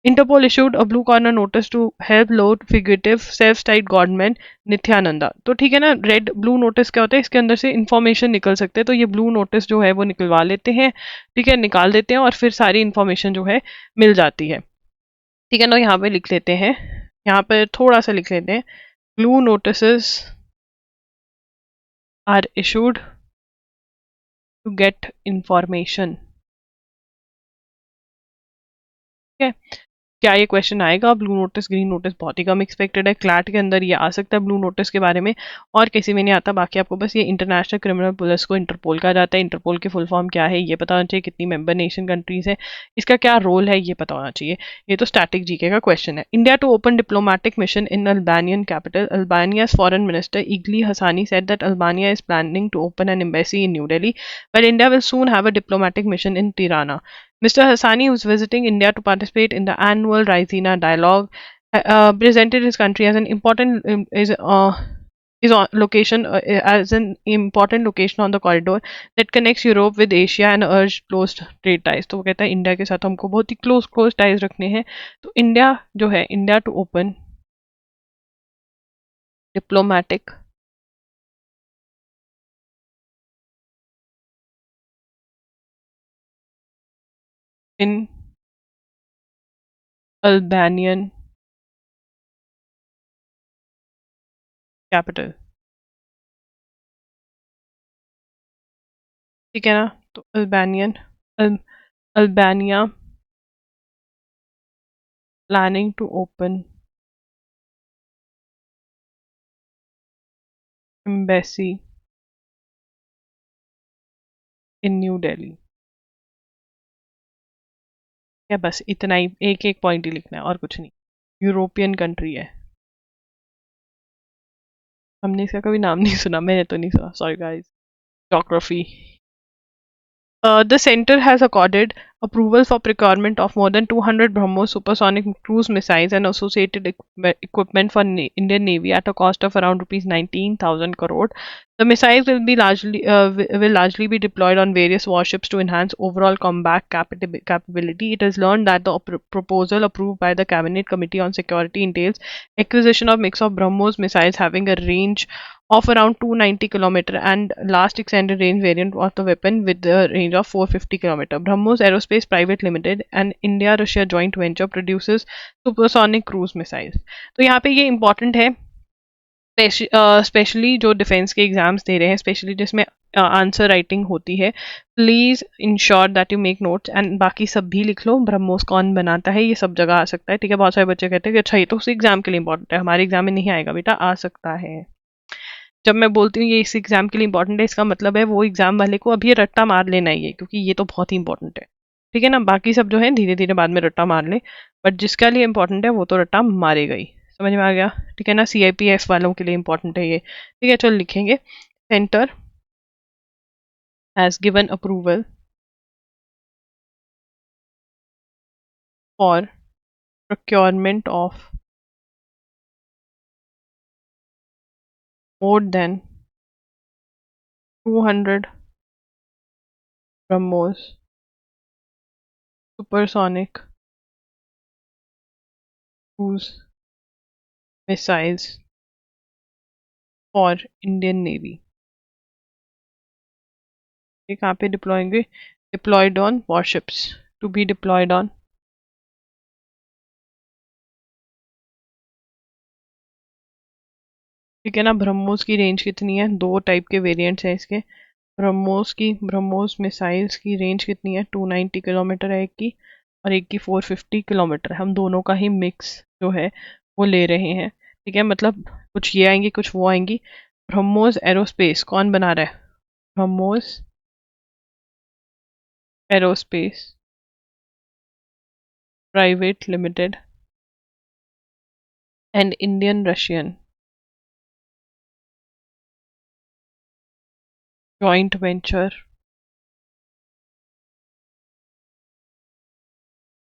Interpol issued a blue corner notice to help load fugitive self-styled government Nityananda. तो ठीक है ना, red blue notice क्या होता है, इसके अंदर से इंफॉर्मेशन निकल सकते हैं, तो ये ब्लू नोटिस जो है वो निकलवा लेते हैं, ठीक है, निकाल देते हैं और फिर सारी इंफॉर्मेशन जो है मिल जाती है। ठीक है ना, यहाँ पे लिख लेते हैं, यहाँ पर थोड़ा सा लिख लेते हैं, blue notice are issued to get information. ठीक है, क्या ये क्वेश्चन आएगा ब्लू नोटिस ग्रीन नोटिस, बहुत ही कम एक्सपेक्टेड है, क्लैट के अंदर ये आ सकता है ब्लू नोटिस के बारे में, और किसी में नहीं आता। बाकी आपको बस ये इंटरनेशनल क्रिमिनल पुलिस को इंटरपोल कहा जाता है, इंटरपोल की फुल फॉर्म क्या है ये पता होना चाहिए, कितनी मेंबर नेशन कंट्रीज है, इसका क्या रोल है ये पता होना चाहिए। ये तो स्टैटिक जीके का क्वेश्चन है। India to open diplomatic mission in Albanian capital, Albania's foreign minister Igli Hasani said that Albania is planning to open an embassy in New Delhi, while India will soon have a diplomatic mission in Tirana. Mr. Hassani, who is visiting India to participate in the annual Raisina Dialogue, presented his country as an important is on location as an important location on the corridor that connects Europe with Asia and urged close trade ties। तो वो कहता है India के साथ हमको बहुत ही close ties रखने हैं, तो इंडिया जो है, India to open diplomatic in Albanian capital. ठीक है ना, तो Albania planning to open embassy in New Delhi. क्या बस इतना ही, एक एक पॉइंट ही लिखना है और कुछ नहीं। यूरोपियन कंट्री है, हमने इसका कभी नाम नहीं सुना, मैंने तो नहीं सुना, sorry guys. Geography. The center has accorded approval for procurement of more than 200 BrahMos supersonic cruise missiles and associated equipment for Indian Navy at a cost of around rupees 19,000 crore. The missiles will largely be deployed on various warships to enhance overall combat capability. It is learned that the proposal approved by the Cabinet Committee on Security entails acquisition of mix of BrahMos missiles having a range of around 290 km and last extended range variant of the weapon with the range of 450 km. BrahMos Aerospace Private Limited, an India-Russia joint venture, produces supersonic cruise missiles। तो यहाँ पे ये important है, specially जो defence के exams दे रहे हैं, specially जिसमें आंसर राइटिंग होती है, please ensure that you make notes and बाकी सब भी लिख लो। ब्रह्मोस कौन बनाता है, ये सब जगह आ सकता है। ठीक है, बहुत सारे बच्चे कहते हैं कि अच्छा ये तो उस एग्जाम के लिए इंपॉर्टेंट है, हमारे एग्जाम में नहीं आएगा बेटा, आ सकता है। जब मैं बोलती हूँ ये इस एग्जाम के लिए इंपॉर्टेंट है, इसका मतलब है वो एग्जाम वाले को अभी ये रट्टा मार लेना ही है, क्योंकि ये तो बहुत ही इंपॉर्टेंट है। ठीक है ना, बाकी सब जो है धीरे धीरे बाद में रट्टा मार ले, बट जिसका लिए इंपॉर्टेंट है वो तो रट्टा मारेगा ही। समझ में आ गया? ठीक है ना, CIPF वालों के लिए इंपॉर्टेंट है ये। ठीक है, चलो लिखेंगे, centre has given approval for procurement of more than 200 BrahMos supersonic cruise missiles for Indian Navy। ये कहाँ पे डिप्लॉयेंगे? Deployed on warships, to be deployed on ठीक है ना। ब्रह्मोस की रेंज कितनी है? दो टाइप के वेरिएंट्स हैं इसके। ब्रह्मोस मिसाइल्स की रेंज कितनी है? 290 किलोमीटर है एक की, और एक की 450 किलोमीटर। हम दोनों का ही मिक्स जो है वो ले रहे हैं। ठीक है, मतलब कुछ ये आएंगी कुछ वो आएंगी। ब्रह्मोस एरोस्पेस कौन बना रहा है? BrahMos Aerospace Private Limited and Indian Russian joint venture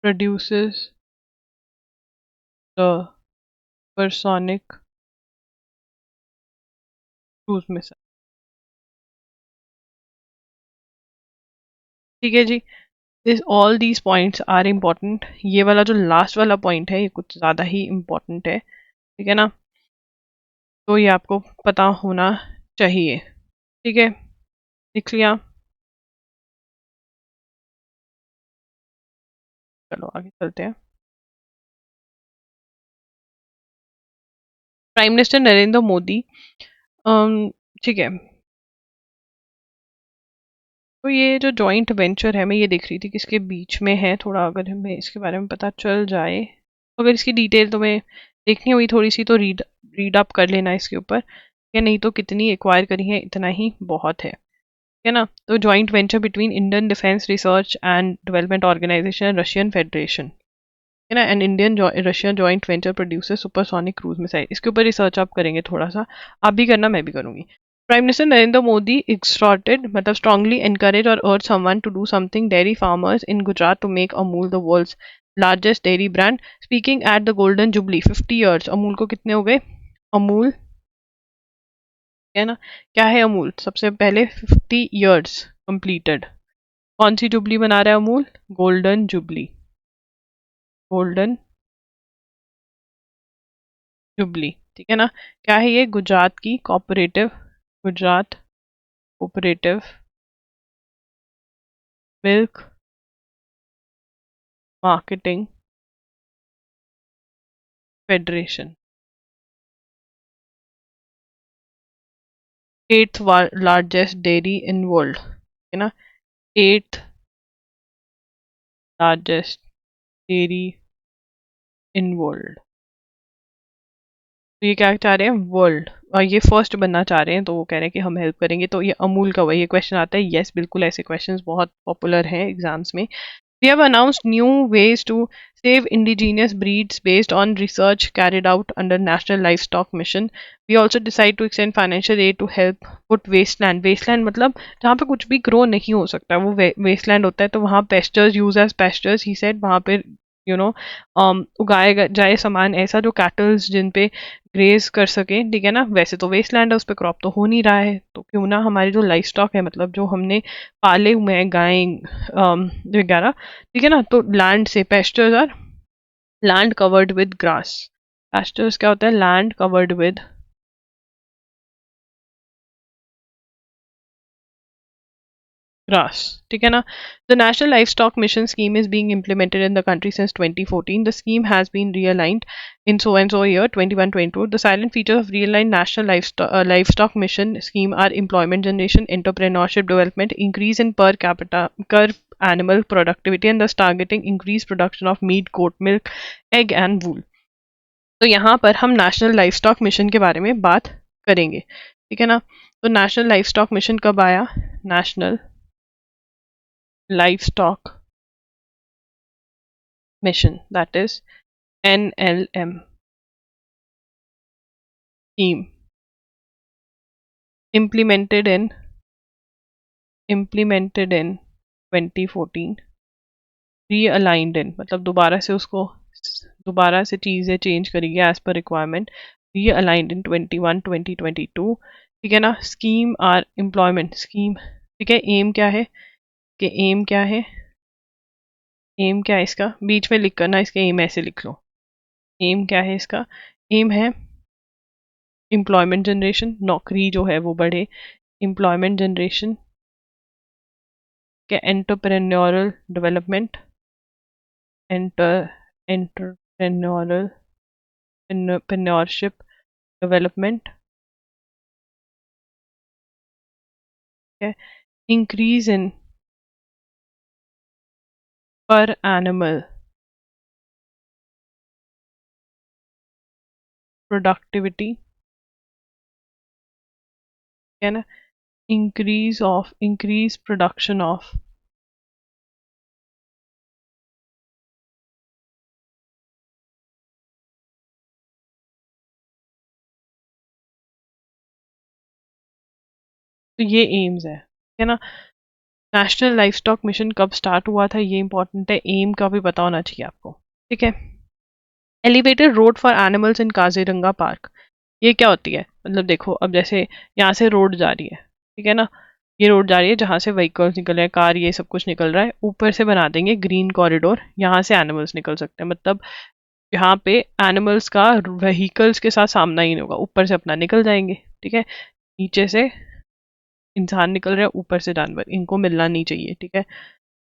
produces the supersonic cruise missile। ठीक है जी, this all these points are important. ये वाला जो लास्ट वाला पॉइंट है ये कुछ ज़्यादा ही इम्पोर्टेंट है, ठीक है ना, तो ये आपको पता होना चाहिए, ठीक है, लिख लिया। चलो आगे चलते हैं। प्राइम मिनिस्टर नरेंद्र मोदी, ठीक है, तो ये जो जॉइंट वेंचर है मैं ये देख रही थी किसके बीच में है, थोड़ा अगर हमें इसके बारे में पता चल जाए, अगर इसकी डिटेल तुम्हें देखनी हुई थोड़ी सी तो रीड अप कर लेना इसके ऊपर, या नहीं तो कितनी एक्वायर करी है इतना ही बहुत है ना। तो joint venture between Indian defence research and development organisation Russian federation, है ना, and Indian Russian joint venture producer supersonic cruise missile, इसके ऊपर रिसर्च आप करेंगे थोड़ा सा, आप भी करना मैं भी करूंगी। Prime minister Narendra Modi exhorted मतलब strongly encourage or urge someone to do something dairy farmers in Gujarat to make Amul the world's largest dairy brand, speaking at the golden jubilee 50 years। Amul को कितने हो गए, अमूल, है ना, क्या है अमूल, सबसे पहले 50 years completed, कौन सी जुबली बना रहा है Amul, golden jubilee, golden jubilee, ठीक है ना। क्या है ये, गुजरात की cooperative, Gujarat cooperative milk marketing federation, 8th largest dairy in world, है ना, 8th largest dairy in world. तो ये क्या चाह रहे हैं, वर्ल्ड, और ये फर्स्ट बनना चाह रहे हैं, तो वो कह रहे हैं कि हम हेल्प करेंगे, तो ये अमूल का वही क्वेश्चन आता है, यस बिल्कुल ऐसे क्वेश्चंस बहुत पॉपुलर हैं एग्जाम्स में। We have announced new ways to save indigenous breeds based on research carried out under National Livestock Mission. We also decide to extend financial aid to help put wasteland, wasteland मतलब जहाँ पे कुछ भी grow नहीं हो सकता वो wasteland होता है, तो वहाँ pastures use as pastures he said, वहाँ पे उगाया जाए सामान ऐसा जो कैटल्स जिन पे ग्रेज कर सके, ठीक है ना। वैसे तो वेस्टलैंड है, उस पर क्रॉप तो हो नहीं रहा है, तो क्यों ना हमारी जो लाइफ स्टॉक है, मतलब जो हमने पाले हुए हैं गाय वगैरह, ठीक है ना, तो लैंड से, pastures are land covered with grass, pastures क्या होता है, लैंड कवर्ड विद grass, ठीक है ना। The National Livestock Mission scheme is being implemented in the country since 2014. The scheme has been realigned in so and so year 21-22. The silent features of realigned National Livestock Mission scheme are employment generation, entrepreneurship development, increase in per capita animal productivity, and thus targeting increased production of meat, goat milk, egg and wool. तो यहाँ पर हम national life stock mission के बारे में बात करेंगे, ठीक है ना। तो नेशनल लाइफ स्टॉक मिशन कब आया, national livestock mission, that is NLM scheme, implemented in 2014, realigned in मतलब दोबारा से चीज़ें चेंज करेगी as per requirement, realigned in 2022, ठीक है ना। स्कीम आर एम्प्लॉयमेंट स्कीम, ठीक है, एम क्या है, कि एम क्या है, एम क्या है इसका, बीच में लिख करना, इसके एम ऐसे लिख लो, एम क्या है इसका, एम है एम्प्लॉयमेंट जनरेशन, नौकरी जो है वो बढ़े, एम्प्लॉयमेंट जनरेशन के, entrepreneurial development, entrepreneurial entrepreneurship development, है, इंक्रीज इन पर एनिमल प्रोडक्टिविटी, है ना, इंक्रीज प्रोडक्शन ऑफ, तो ये एम्स है ना। नेशनल लाइफ स्टॉक मिशन कब स्टार्ट हुआ था ये इंपॉर्टेंट है, एम का भी पता होना चाहिए आपको, ठीक है। Elevated road for animals in Kaziranga park, ये क्या होती है, मतलब देखो अब जैसे यहाँ से रोड जा रही है, ठीक है ना, ये रोड जा रही है जहाँ से व्हीकल्स निकल रहे हैं, कार ये सब कुछ निकल रहा है, ऊपर से बना देंगे ग्रीन कॉरिडोर, यहाँ से एनिमल्स निकल सकते हैं, मतलब यहाँ पे एनिमल्स का व्हीकल्स के साथ सामना ही नहीं होगा, ऊपर से अपना निकल जाएंगे, ठीक है। नीचे से इंसान निकल रहे हैं, ऊपर से जानवर, इनको मिलना नहीं चाहिए, ठीक है।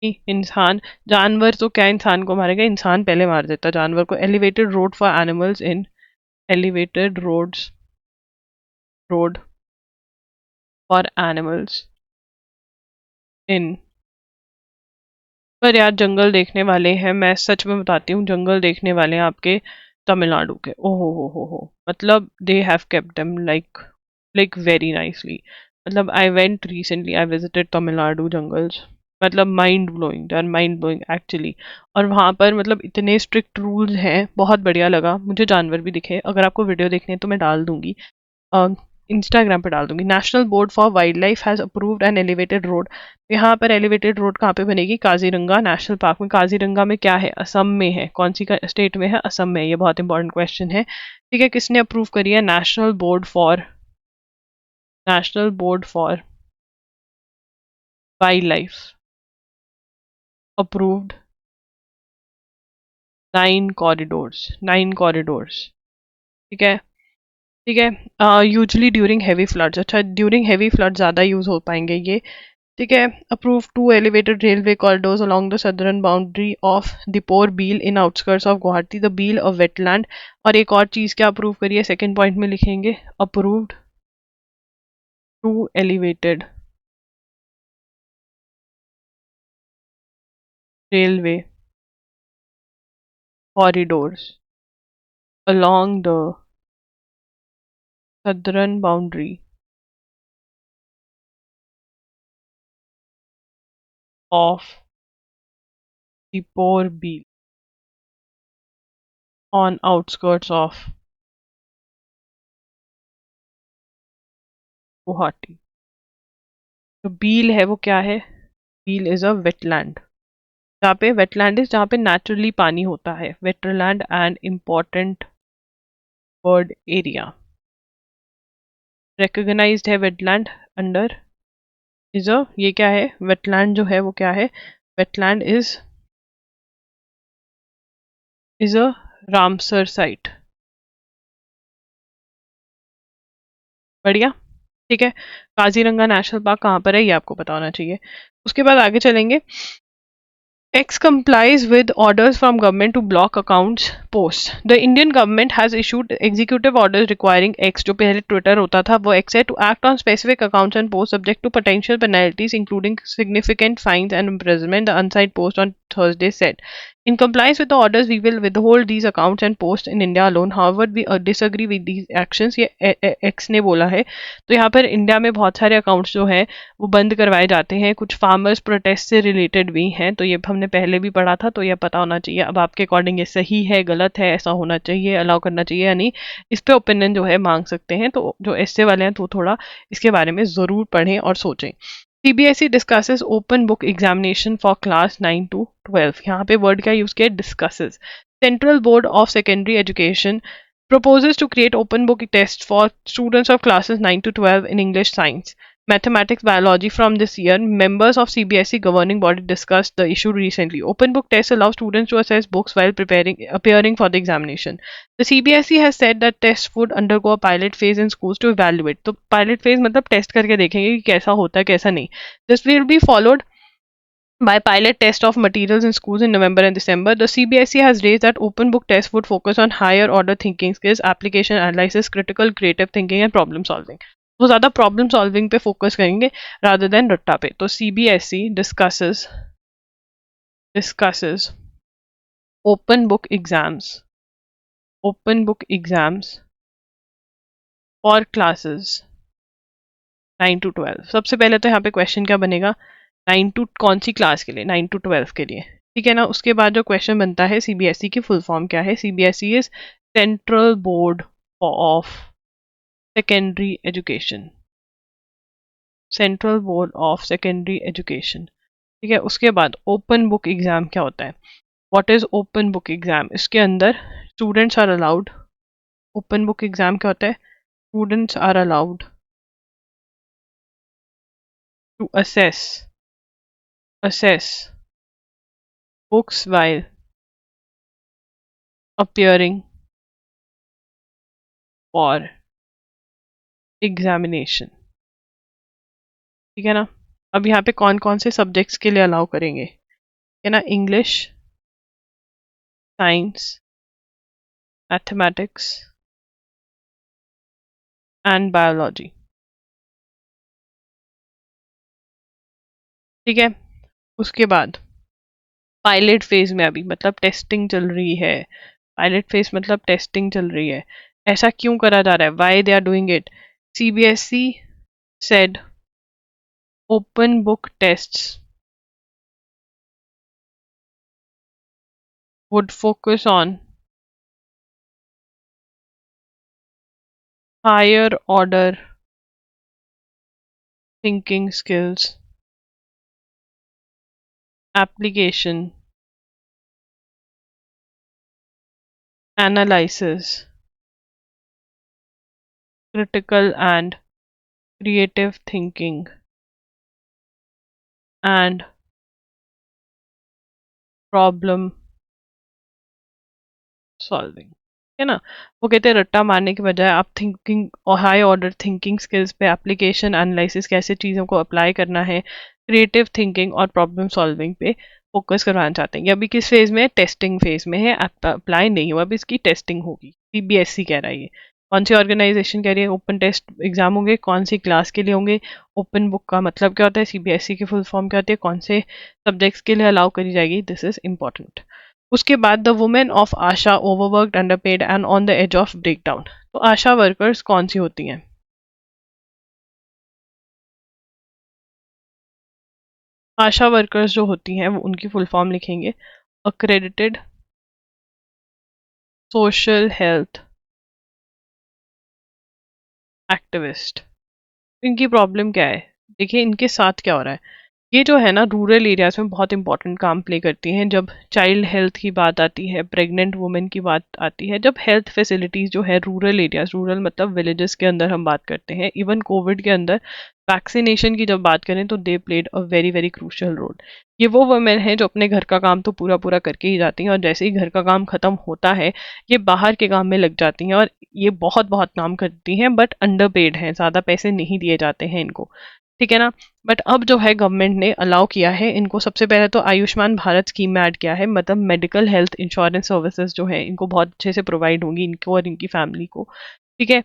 कि इंसान, जानवर तो क्या इंसान को मारेगा, इंसान पहले मार देता जानवर को। Elevated road for animals in, elevated road for animals in. पर यार जंगल देखने वाले हैं, मैं सच में बताती हूँ, जंगल देखने वाले हैं आपके तमिलनाडु के। ओहो हो, मतलब they have kept them like very nicely. मतलब I went recently, I visited Tamil Nadu jungles, मतलब mind blowing, they are mind blowing actually. और वहाँ पर मतलब इतने स्ट्रिक्ट रूल्स हैं, बहुत बढ़िया लगा मुझे। जानवर भी दिखे, अगर आपको वीडियो देखनी है तो मैं डाल दूंगी, इंस्टाग्राम पे डाल दूंगी। National board for wild life has approved an elevated road. यहाँ पर एलिवेटेड रोड कहाँ पे बनेगी, काजीरंगा नेशनल पार्क में। काजीरंगा में क्या है, असम में है। कौन सी स्टेट में है, असम में। ये बहुत इंपॉर्टेंट क्वेश्चन है, ठीक है। किसने अप्रूव करी है, national board for wild life approved 9 corridors, ठीक है, ठीक है। यूजली ड्यूरिंग हैवी फ्लड्स, अच्छा ड्यूरिंग हैवी फ्लड ज़्यादा यूज हो पाएंगे ये, ठीक है। Approve 2 elevated railway corridors along the southern boundary of Deepor Beel in outskirts of Guwahati, the beel of wetland. और एक और चीज़ क्या अप्रूव करिए, सेकंड पॉइंट में लिखेंगे, approved 2 elevated railway corridors along the southern boundary of Dipor Beel on outskirts of Guwahati. तो बील है वो क्या है, बील इज अ वेटलैंड, जहाँ पे वेटलैंड इज, जहाँ पे नेचुरली पानी होता है। Wetland and important bird area, recognised है वेटलैंड अंडर, इज अ, ये क्या है, वेटलैंड जो है वो क्या है, wetland is a Ramsar site. बढ़िया, ठीक है। काजीरंगा नेशनल पार्क कहाँ पर है, ये आपको पता होना चाहिए। उसके बाद आगे चलेंगे। X complies with orders from government to block accounts posts. The Indian government has issued executive orders requiring X, जो पहले Twitter होता था वो X है, to act on specific accounts and posts subject to potential penalties including significant fines and imprisonment, the unsigned post on Thursday said. In compliance with the orders, we will withhold these accounts and posts in India alone. However, we disagree with these actions. ये X ने बोला है। तो यहाँ पर India में बहुत सारे अकाउंट्स जो हैं वो बंद करवाए जाते हैं, कुछ फार्मर्स प्रोटेस्ट से रिलेटेड भी हैं, तो ये हमने पहले भी पढ़ा था, तो ये पता होना चाहिए। अब आपके अकॉर्डिंग ये सही है, गलत है, ऐसा होना चाहिए, अलाउ करना चाहिए या नहीं, इस पे ओपिनियन जो है मांग सकते हैं। तो जो एसए वाले हैं तो थोड़ा इसके बारे में ज़रूर पढ़ें और सोचें। CBSE discusses open book examination for class 9 to 12। यहाँ पे वर्ड क्या यूज किया, discusses। Central Board of Secondary Education proposes to create open book tests for students of classes 9 to 12 in English, Science, Mathematics, Biology from this year. Members of CBSE governing body discussed the issue recently. Open book tests allow students to assess books while appearing for the examination. The CBSE has said that tests would undergo a pilot phase in schools to evaluate. तो pilot phase मतलब test करके देखेंगे कि कैसा होता है कैसा नहीं. This will be followed by pilot test of materials in schools in November and December. The CBSE has raised that open book tests would focus on higher order thinking skills, application analysis, critical creative thinking and problem solving. वो ज़्यादा problem solving पे focus करेंगे rather than रट्टा पे। तो CBSE discusses open book exams for classes 9 to 12। सबसे पहले तो यहाँ पे क्वेश्चन क्या बनेगा, 9 टू कौन सी क्लास के लिए, 9 टू 12 के लिए, ठीक है ना। उसके बाद जो क्वेश्चन बनता है, CBSE की फुल फॉर्म क्या है, CBSE is central board of secondary education, central board of secondary education, ठीक है। उसके बाद ओपन बुक एग्जाम क्या होता है, what is open book exam, इसके अंदर students are allowed, open book exam क्या होता है, students to assess books while appearing for examination. ठीक है ना। अब यहाँ पे कौन कौन से सब्जेक्ट्स के लिए अलाउ करेंगे, ठीक है ना, English, science, mathematics and biology. ठीक है। उसके बाद पायलट फेज में अभी मतलब टेस्टिंग चल रही है। पायलट फेज मतलब टेस्टिंग चल रही है। ऐसा क्यों करा जा रहा है, why they are doing it? CBSE said open book tests would focus on higher order thinking skills, application, analysis, critical and creative thinking, and problem solving. है ना। वो कहते हैं रट्टा मारने के बजाय आप थिंकिंग और हाई ऑर्डर थिंकिंग स्किल्स पे, एप्लीकेशन एनालिसिस कैसे चीज़ों को अप्लाई करना है, क्रिएटिव थिंकिंग और प्रॉब्लम सॉल्विंग पे फोकस करवाना चाहते हैं। ये अभी किस फेज में है? टेस्टिंग फेज में है, अप्लाई नहीं हुआ, अभी इसकी टेस्टिंग होगी। सीबीएसई कह रहा है ये। कौन सी ऑर्गेनाइजेशन कह रही है? ओपन टेस्ट एग्जाम होंगे। कौन सी क्लास के लिए होंगे? ओपन बुक का मतलब क्या होता है? सीबीएसई की फुल फॉर्म क्या होती है? कौन से सब्जेक्ट्स के लिए अलाउ करी जाएगी? This is important. उसके बाद the women of ASHA overworked, underpaid and on the edge of breakdown. तो आशा वर्कर्स कौन सी होती हैं? आशा वर्कर्स जो होती हैं वो उनकी फुल फॉर्म लिखेंगे, अक्रेडिटेड सोशल हेल्थ एक्टिविस्ट। इनकी प्रॉब्लम क्या है? देखिए इनके साथ क्या हो रहा है। ये जो है ना रूरल एरियाज में बहुत इंपॉर्टेंट काम प्ले करती हैं। जब चाइल्ड हेल्थ की बात आती है, प्रेग्नेंट वुमेन की बात आती है, जब हेल्थ फैसिलिटीज जो है रूरल एरियाज, रूरल मतलब विलेजेस के अंदर हम बात करते हैं, इवन कोविड के अंदर वैक्सीनेशन की जब बात करें तो they played a very very crucial role. ये वो वुमेन है जो अपने घर का काम तो पूरा पूरा करके ही जाती हैं, और जैसे ही घर का काम खत्म होता है ये बाहर के काम में लग जाती हैं, और ये बहुत बहुत काम करती हैं, बट अंडर पेड हैं, ज़्यादा पैसे नहीं दिए जाते हैं इनको। ठीक है ना। बट अब जो है गवर्नमेंट ने अलाउ किया है इनको, सबसे पहले तो आयुष्मान भारत स्कीम में ऐड किया है, मतलब मेडिकल हेल्थ इंश्योरेंस सर्विसेज जो है इनको बहुत अच्छे से प्रोवाइड होंगी इनको और इनकी फैमिली को। ठीक है।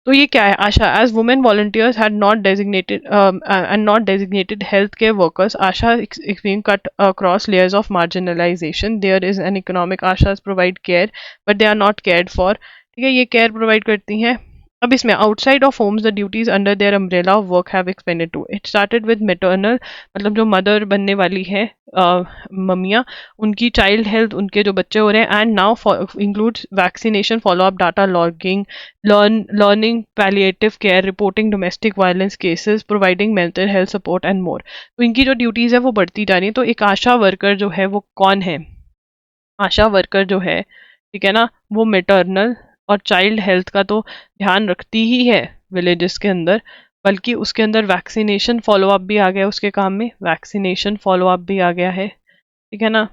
तो ये क्या है? ASHA as women volunteers had not designated and not designated health care workers, ASHA is being cut across layers of marginalization. There is an economic आशाs provide care but they are not cared for। ठीक है, ये care provide करती हैं। अब इसमें outside of homes the duties under their umbrella of work have expanded to. It started with maternal, मतलब जो mother बनने वाली है, मम्मियाँ, उनकी चाइल्ड हेल्थ, उनके जो बच्चे हो रहे हैं, and now includes vaccination, follow up, data logging, learning palliative care, reporting domestic violence cases, providing mental health support and more. तो इनकी जो ड्यूटीज है वो बढ़ती जा रही है। तो एक आशा वर्कर जो है वो कौन है? आशा वर्कर जो है, ठीक है ना, वो मेटर्नल और चाइल्ड हेल्थ का तो ध्यान रखती ही है विलेजेस के अंदर, बल्कि उसके अंदर वैक्सीनेशन फॉलो अप भी आ गया, उसके काम में वैक्सीनेशन फॉलो अप भी आ गया है। ठीक है ना।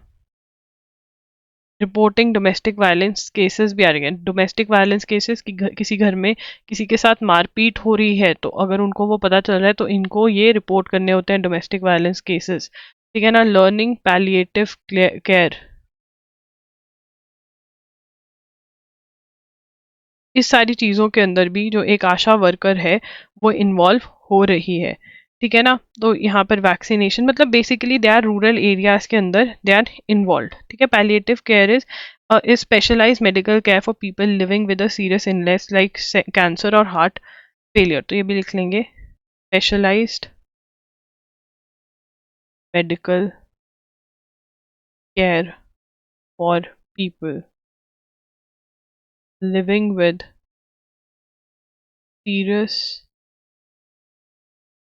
रिपोर्टिंग डोमेस्टिक वायलेंस केसेस भी आ रहे हैं। डोमेस्टिक वायलेंस केसेस की किसी घर में किसी के साथ मारपीट हो रही है तो अगर उनको वो पता चल रहा है तो इनको ये रिपोर्ट करने होते हैं, डोमेस्टिक वायलेंस केसेस। ठीक है ना। लर्निंग पैलिएटिव केयर, इस सारी चीज़ों के अंदर भी जो एक आशा वर्कर है वो इन्वॉल्व हो रही है। ठीक है ना। तो यहाँ पर वैक्सीनेशन मतलब basically they are rural areas के अंदर दे आर इन्वॉल्व। ठीक है। Palliative care is specialise medical care for people living with a serious illness like cancer और हार्ट फेलियर। तो ये भी लिख लेंगे, specialised medical care for people living with serious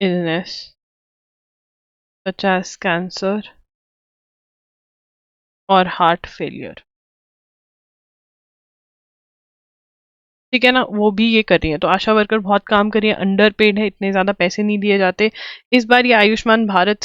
illness such as cancer or heart failure। ठीक है ना, वो भी ये कर रही है। तो आशा वर्कर बहुत काम कर रही है, अंडर पेड है, इतने ज़्यादा पैसे नहीं दिए जाते। इस बार ये आयुष्मान भारत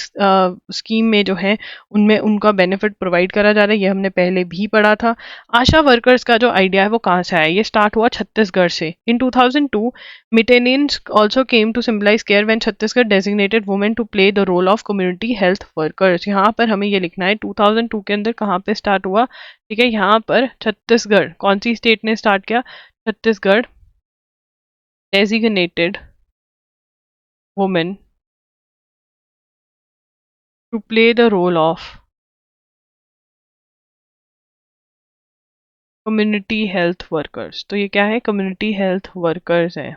स्कीम में जो है उनमें उनका बेनिफिट प्रोवाइड करा जा रहा है, ये हमने पहले भी पढ़ा था। आशा वर्कर्स का जो आइडिया है वो कहाँ से आया, ये स्टार्ट हुआ छत्तीसगढ़ से। In 2002 mitanins also came to symbolise care when Chhattisgarh designated women to play the role of community health workers. यहाँ पर हमें ये लिखना है 2002 के अंदर कहाँ पे स्टार्ट हुआ। ठीक है, यहाँ पर छत्तीसगढ़, कौन सी स्टेट ने स्टार्ट किया, Chhattisgarh designated women to play the role of community health workers. तो ये क्या है, कम्युनिटी हेल्थ वर्कर्स है।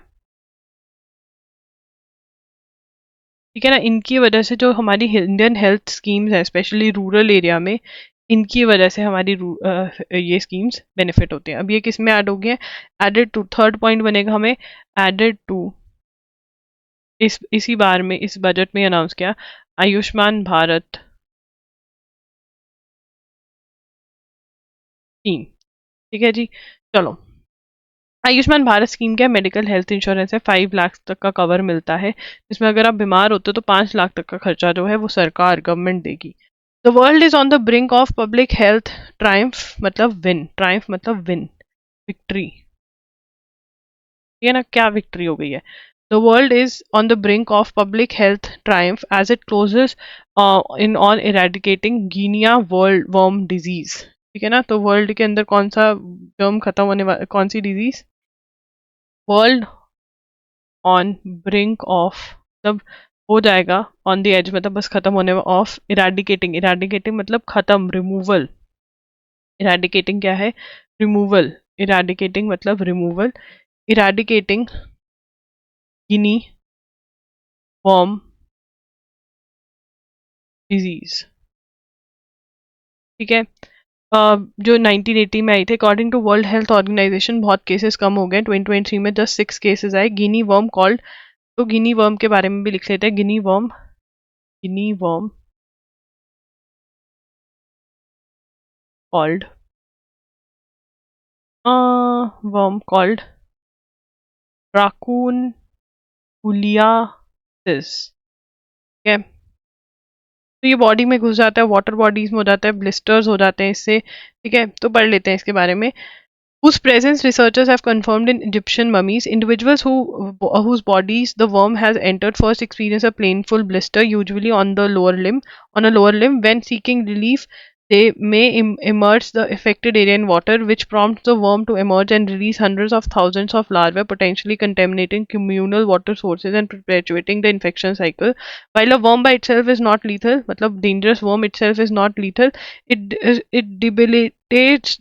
ठीक है ना, इनकी वजह से जो हमारी इंडियन हेल्थ स्कीम्स है स्पेशली रूरल एरिया में, इनकी वजह से हमारी ये स्कीम्स बेनिफिट होते हैं। अब ये किस में ऐड हो गए हैं, एडेड टू, थर्ड पॉइंट बनेगा हमें, एडेड टू, इसी बार में इस बजट में अनाउंस किया आयुष्मान भारत स्कीम। ठीक है जी, चलो। आयुष्मान भारत स्कीम क्या, मेडिकल हेल्थ इंश्योरेंस है, 5 लाख तक का कवर मिलता है, जिसमें अगर आप बीमार होते हो तो 5 लाख तक का खर्चा जो है वो सरकार, गवर्नमेंट देगी। The world is on the brink of public health triumph, मतलब विन, ट्रायम्फ मतलब विन, विक्ट्री। ये ना क्या विक्ट्री हो गई है। The world is on the brink of public health triumph as it closes in on eradicating Guinea world worm disease. ठीक है ना, तो वर्ल्ड के अंदर कौन सा टर्म खत्म होने वाला, कौन सी disease, world on brink of, मतलब हो जाएगा, ऑन द एज मतलब बस खत्म होने, ऑफ इराडिकेटिंग, इराडिकेटिंग मतलब खत्म, रिमूवल, इराडिकेटिंग क्या है, रिमूवल, इराडिकेटिंग मतलब removal, eradicating Guinea worm disease. ठीक है, जो 1980 में आई थी, according to World Health Organization बहुत केसेस कम हो गए, 2023 में जस्ट 6 केसेस आए, गिनी वर्म कॉल्ड। तो गिनी वर्म के बारे में भी लिख लेते हैं, गिनी वर्म, गिनी वर्म कॉल्ड, वर्म कॉल्ड राकून हुलियासिस। ठीक है, तो ये बॉडी में घुस जाता है, वाटर बॉडीज में हो जाता है, ब्लिस्टर्स हो जाते हैं इससे। ठीक है, तो पढ़ लेते हैं इसके बारे में। Whose presence researchers have confirmed in Egyptian mummies. Individuals whose bodies the worm has entered first experience a painful blister, usually on the lower limb. On a lower limb, when seeking relief, they may immerse the affected area in water, which prompts the worm to emerge and release hundreds of thousands of larvae, potentially contaminating communal water sources and perpetuating the infection cycle. While a worm by itself is not lethal, मतलब dangerous worm itself is not lethal, it debilitates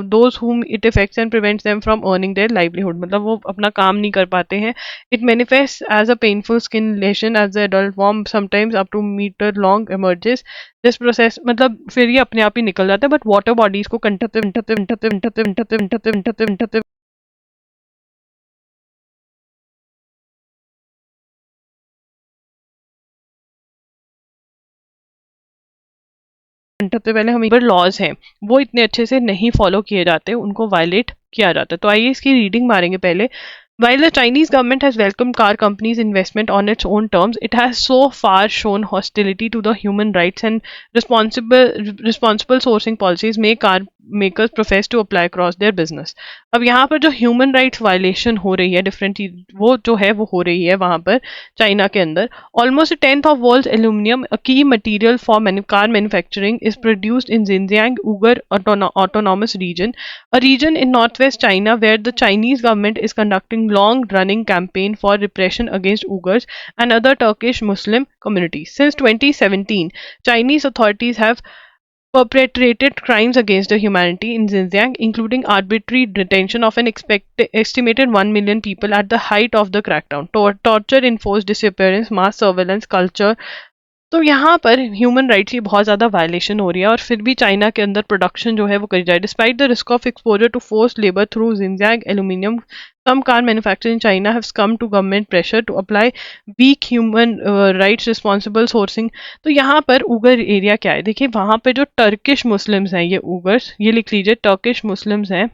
those whom it affects and prevents them from earning their livelihood, मतलब वो अपना काम नहीं कर पाते हैं। It manifests as a painful skin lesion as the adult worm sometimes up to meter long emerges. This process मतलब फिर ये अपने आप ही निकल जाता है, बट वाटर बॉडीज को घंटे पहले हम लॉज हैं वो इतने अच्छे से नहीं फॉलो किए जाते, उनको वायलेट किया जाता है। तो आइए इसकी रीडिंग मारेंगे पहले। While the Chinese government has welcomed car companies' investment on its own terms, it has so far shown hostility to the human rights and responsible sourcing policies make car makers profess to apply across their business. अब यहाँ पर जो human rights violation हो रही है, different चीज वो जो है वो हो रही है वहाँ पर चाइना के अंदर। Almost a tenth of world's aluminum, a key material for car manufacturing, is produced in Xinjiang Uyghur Autonomous Region, a region in northwest China where the Chinese government is conducting long-running campaign for repression against Uyghurs and other Turkish Muslim communities. Since 2017, Chinese authorities have perpetrated crimes against the humanity in Xinjiang, including arbitrary detention of an estimated 1 million people at the height of the crackdown, torture, enforced disappearance, mass surveillance, culture। तो यहाँ पर human rights की बहुत ज़्यादा violation हो रही है, और फिर भी चाइना के अंदर प्रोडक्शन जो है वो करी जाए। Despite the risk of exposure to force labour through Xinjiang aluminium, some car manufacturers in China have succumbed to government pressure to apply weak human rights responsible sourcing। तो यहाँ पर उगर एरिया क्या है, देखिए वहाँ पे जो टर्किश मुस्लिम्स हैं, ये उगर्स, ये लिख लीजिए, टर्किश मुस्लिम्स हैं,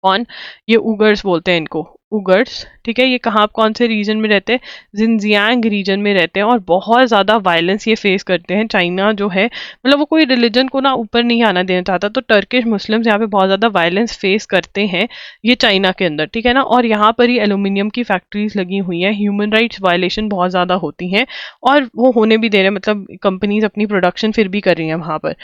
कौन, ये उगर्स बोलते हैं इनको, उगर्स, ठीक है। ये कहाँ कौन से रीजन में रहते हैं, जिनजियांग रीजन में रहते हैं, और बहुत ज़्यादा वायलेंस ये फेस करते हैं। चाइना जो है मतलब वो कोई रिलीजन को ना ऊपर नहीं आना देना चाहता, तो टर्किश मुस्लिम्स यहाँ पे बहुत ज़्यादा वायलेंस फेस करते हैं ये चाइना के अंदर, ठीक है ना। और यहाँ पर ही एल्यूमिनियम की फैक्ट्रीज लगी हुई हैं, ह्यूमन राइट्स वायलेशन बहुत ज़्यादा होती हैं, और वो होने भी दे रहे हैं, मतलब कंपनीज अपनी प्रोडक्शन फिर भी कर रही हैं वहाँ पर।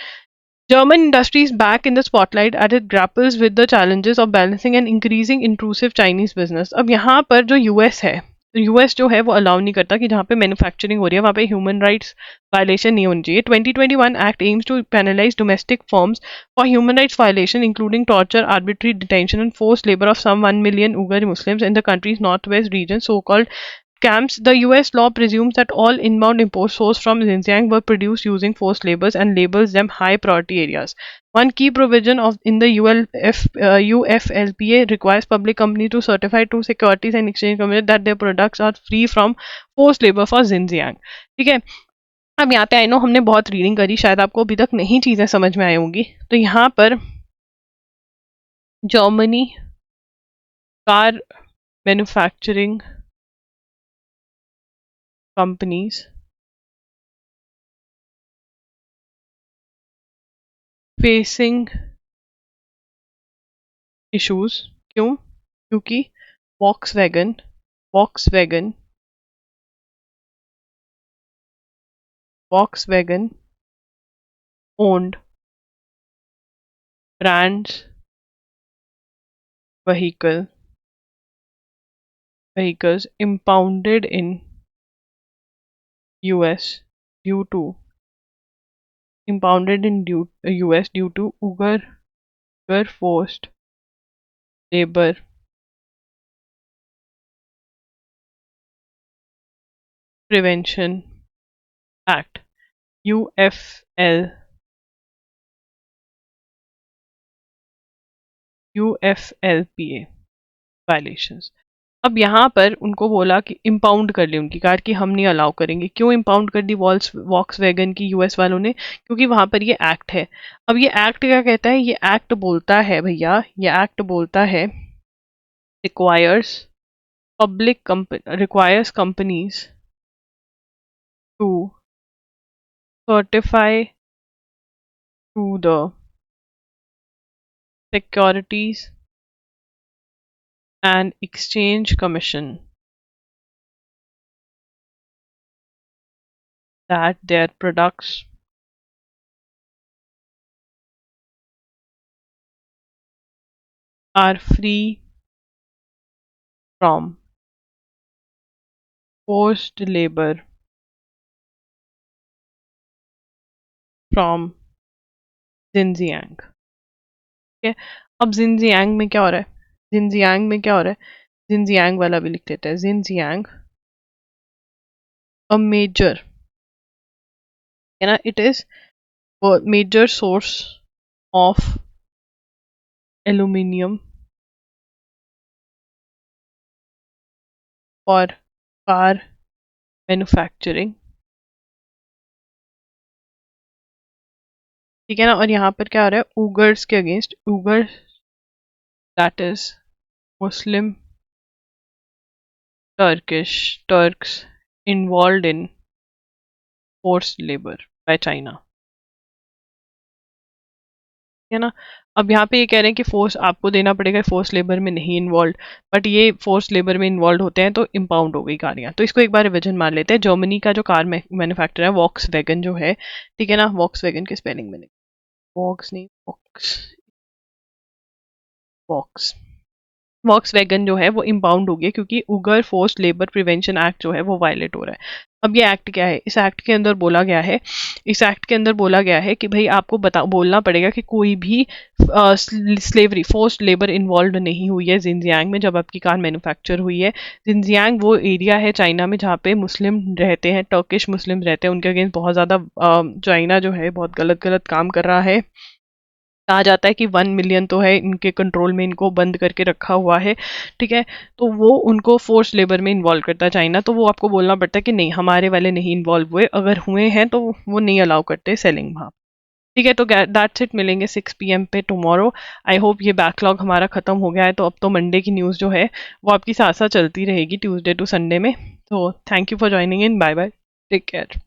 German industry is back in the spotlight as it grapples with the challenges of balancing an increasing intrusive Chinese business. अब यहाँ पर जो यूएस है, यूएस जो है वो अलाउ नहीं करता कि जहाँ पे मैन्युफैक्चरिंग हो रही है वहाँ पे ह्यूमन राइट्स वायलेशन नहीं होनी चाहिए। 2021 act aims to penalise domestic firms for human rights violation including torture, arbitrary detention and force labour of some 1 million Uyghur Muslims in the country's northwest region, so-called camps. The US law presumes that all inbound imports sourced from Xinjiang were produced using forced labors and labels them high priority areas. One key provision in the UFLPA requires public companies to certify to Securities and Exchange Commission that their products are free from forced labor for Xinjiang. ठीक है। अब यहाँ पे I know हमने बहुत reading करी, शायद आपको अभी तक नहीं चीजें समझ में आई होंगी। तो यहाँ पर Germany car manufacturing companies facing issues, क्यों, क्योंकि Volkswagen Volkswagen Volkswagen owned brands vehicles impounded in US due to Uyghur forced labor prevention act, UFLPA violations। अब यहाँ पर उनको बोला कि इम्पाउंड कर ली उनकी कार, कि हम नहीं अलाउ करेंगे। क्यों इम्पाउंड कर दी वॉक्सवैगन की यूएस वालों ने, क्योंकि वहां पर ये एक्ट है। अब ये एक्ट क्या कहता है, ये एक्ट बोलता है भैया, ये एक्ट बोलता है requires companies to certify to the Securities and Exchange Commission that their products are free from forced labor from Xinjiang। ठीक है। अब जिनजियांग में क्या हो रहा है, जिनजियांग में क्या हो रहा है, जिनजियांग वाला भी लिख देते हैं। जिनजियांग अ मेजर है ना, it is major source of aluminium for car manufacturing, ठीक है ना। और यहाँ पर क्या हो रहा है, उगर्स के against, Uyghur that is Muslim Turks involve in forced labour by China, है ना। अब यहाँ पे ये कह रहे हैं कि फोर्स आपको देना पड़ेगा, फोर्स लेबर में नहीं इन्वॉल्व, बट ये फोर्स लेबर में इन्वॉल्व होते हैं तो इम्पाउंड हो गई गाड़ियाँ। तो इसको एक बार रिविजन मान लेते हैं। जर्मनी का जो कार मैन्युफैक्चर है वॉक्सवैगन जो है, ठीक है ना, वॉक्सवैगन के स्पेलिंग में वॉक्स नहीं, वॉक्स वॉक्सवैगन जो है वो इम्पाउंड हो गया क्योंकि उगर फोर्स्ड लेबर प्रिवेंशन एक्ट जो है वो वायलेट हो रहा है। अब ये एक्ट क्या है, इस एक्ट के अंदर बोला गया है, इस एक्ट के अंदर बोला गया है कि भाई आपको बोलना पड़ेगा कि कोई भी स्लेवरी फोर्स्ड लेबर इन्वॉल्व नहीं हुई है जिनजियांग में जब आपकी कार मैन्युफैक्चर हुई है। जिनजियांग वो एरिया है चाइना में जहाँ पे मुस्लिम रहते हैं, टर्किश मुस्लिम रहते हैं, उनके अगेंस्ट बहुत ज़्यादा चाइना जो है बहुत गलत गलत काम कर रहा है। कहा जाता है कि 1 मिलियन तो है इनके कंट्रोल में, इनको बंद करके रखा हुआ है, ठीक है। तो वो उनको फोर्स लेबर में इन्वॉल्व करता है चाइना, तो वो आपको बोलना पड़ता है कि नहीं हमारे वाले नहीं इन्वॉल्व हुए, अगर हुए हैं तो वो नहीं अलाउ करते सेलिंग वहाँ। ठीक है, तो दैट्स इट, मिलेंगे 6 PM पे टुमारो। आई होप ये बैकलॉग हमारा खत्म हो गया है, तो अब तो मंडे की न्यूज़ जो है वो आपकी साथ साथ चलती रहेगी ट्यूसडे टू संडे में। तो thank you for joining in, bye bye, take care.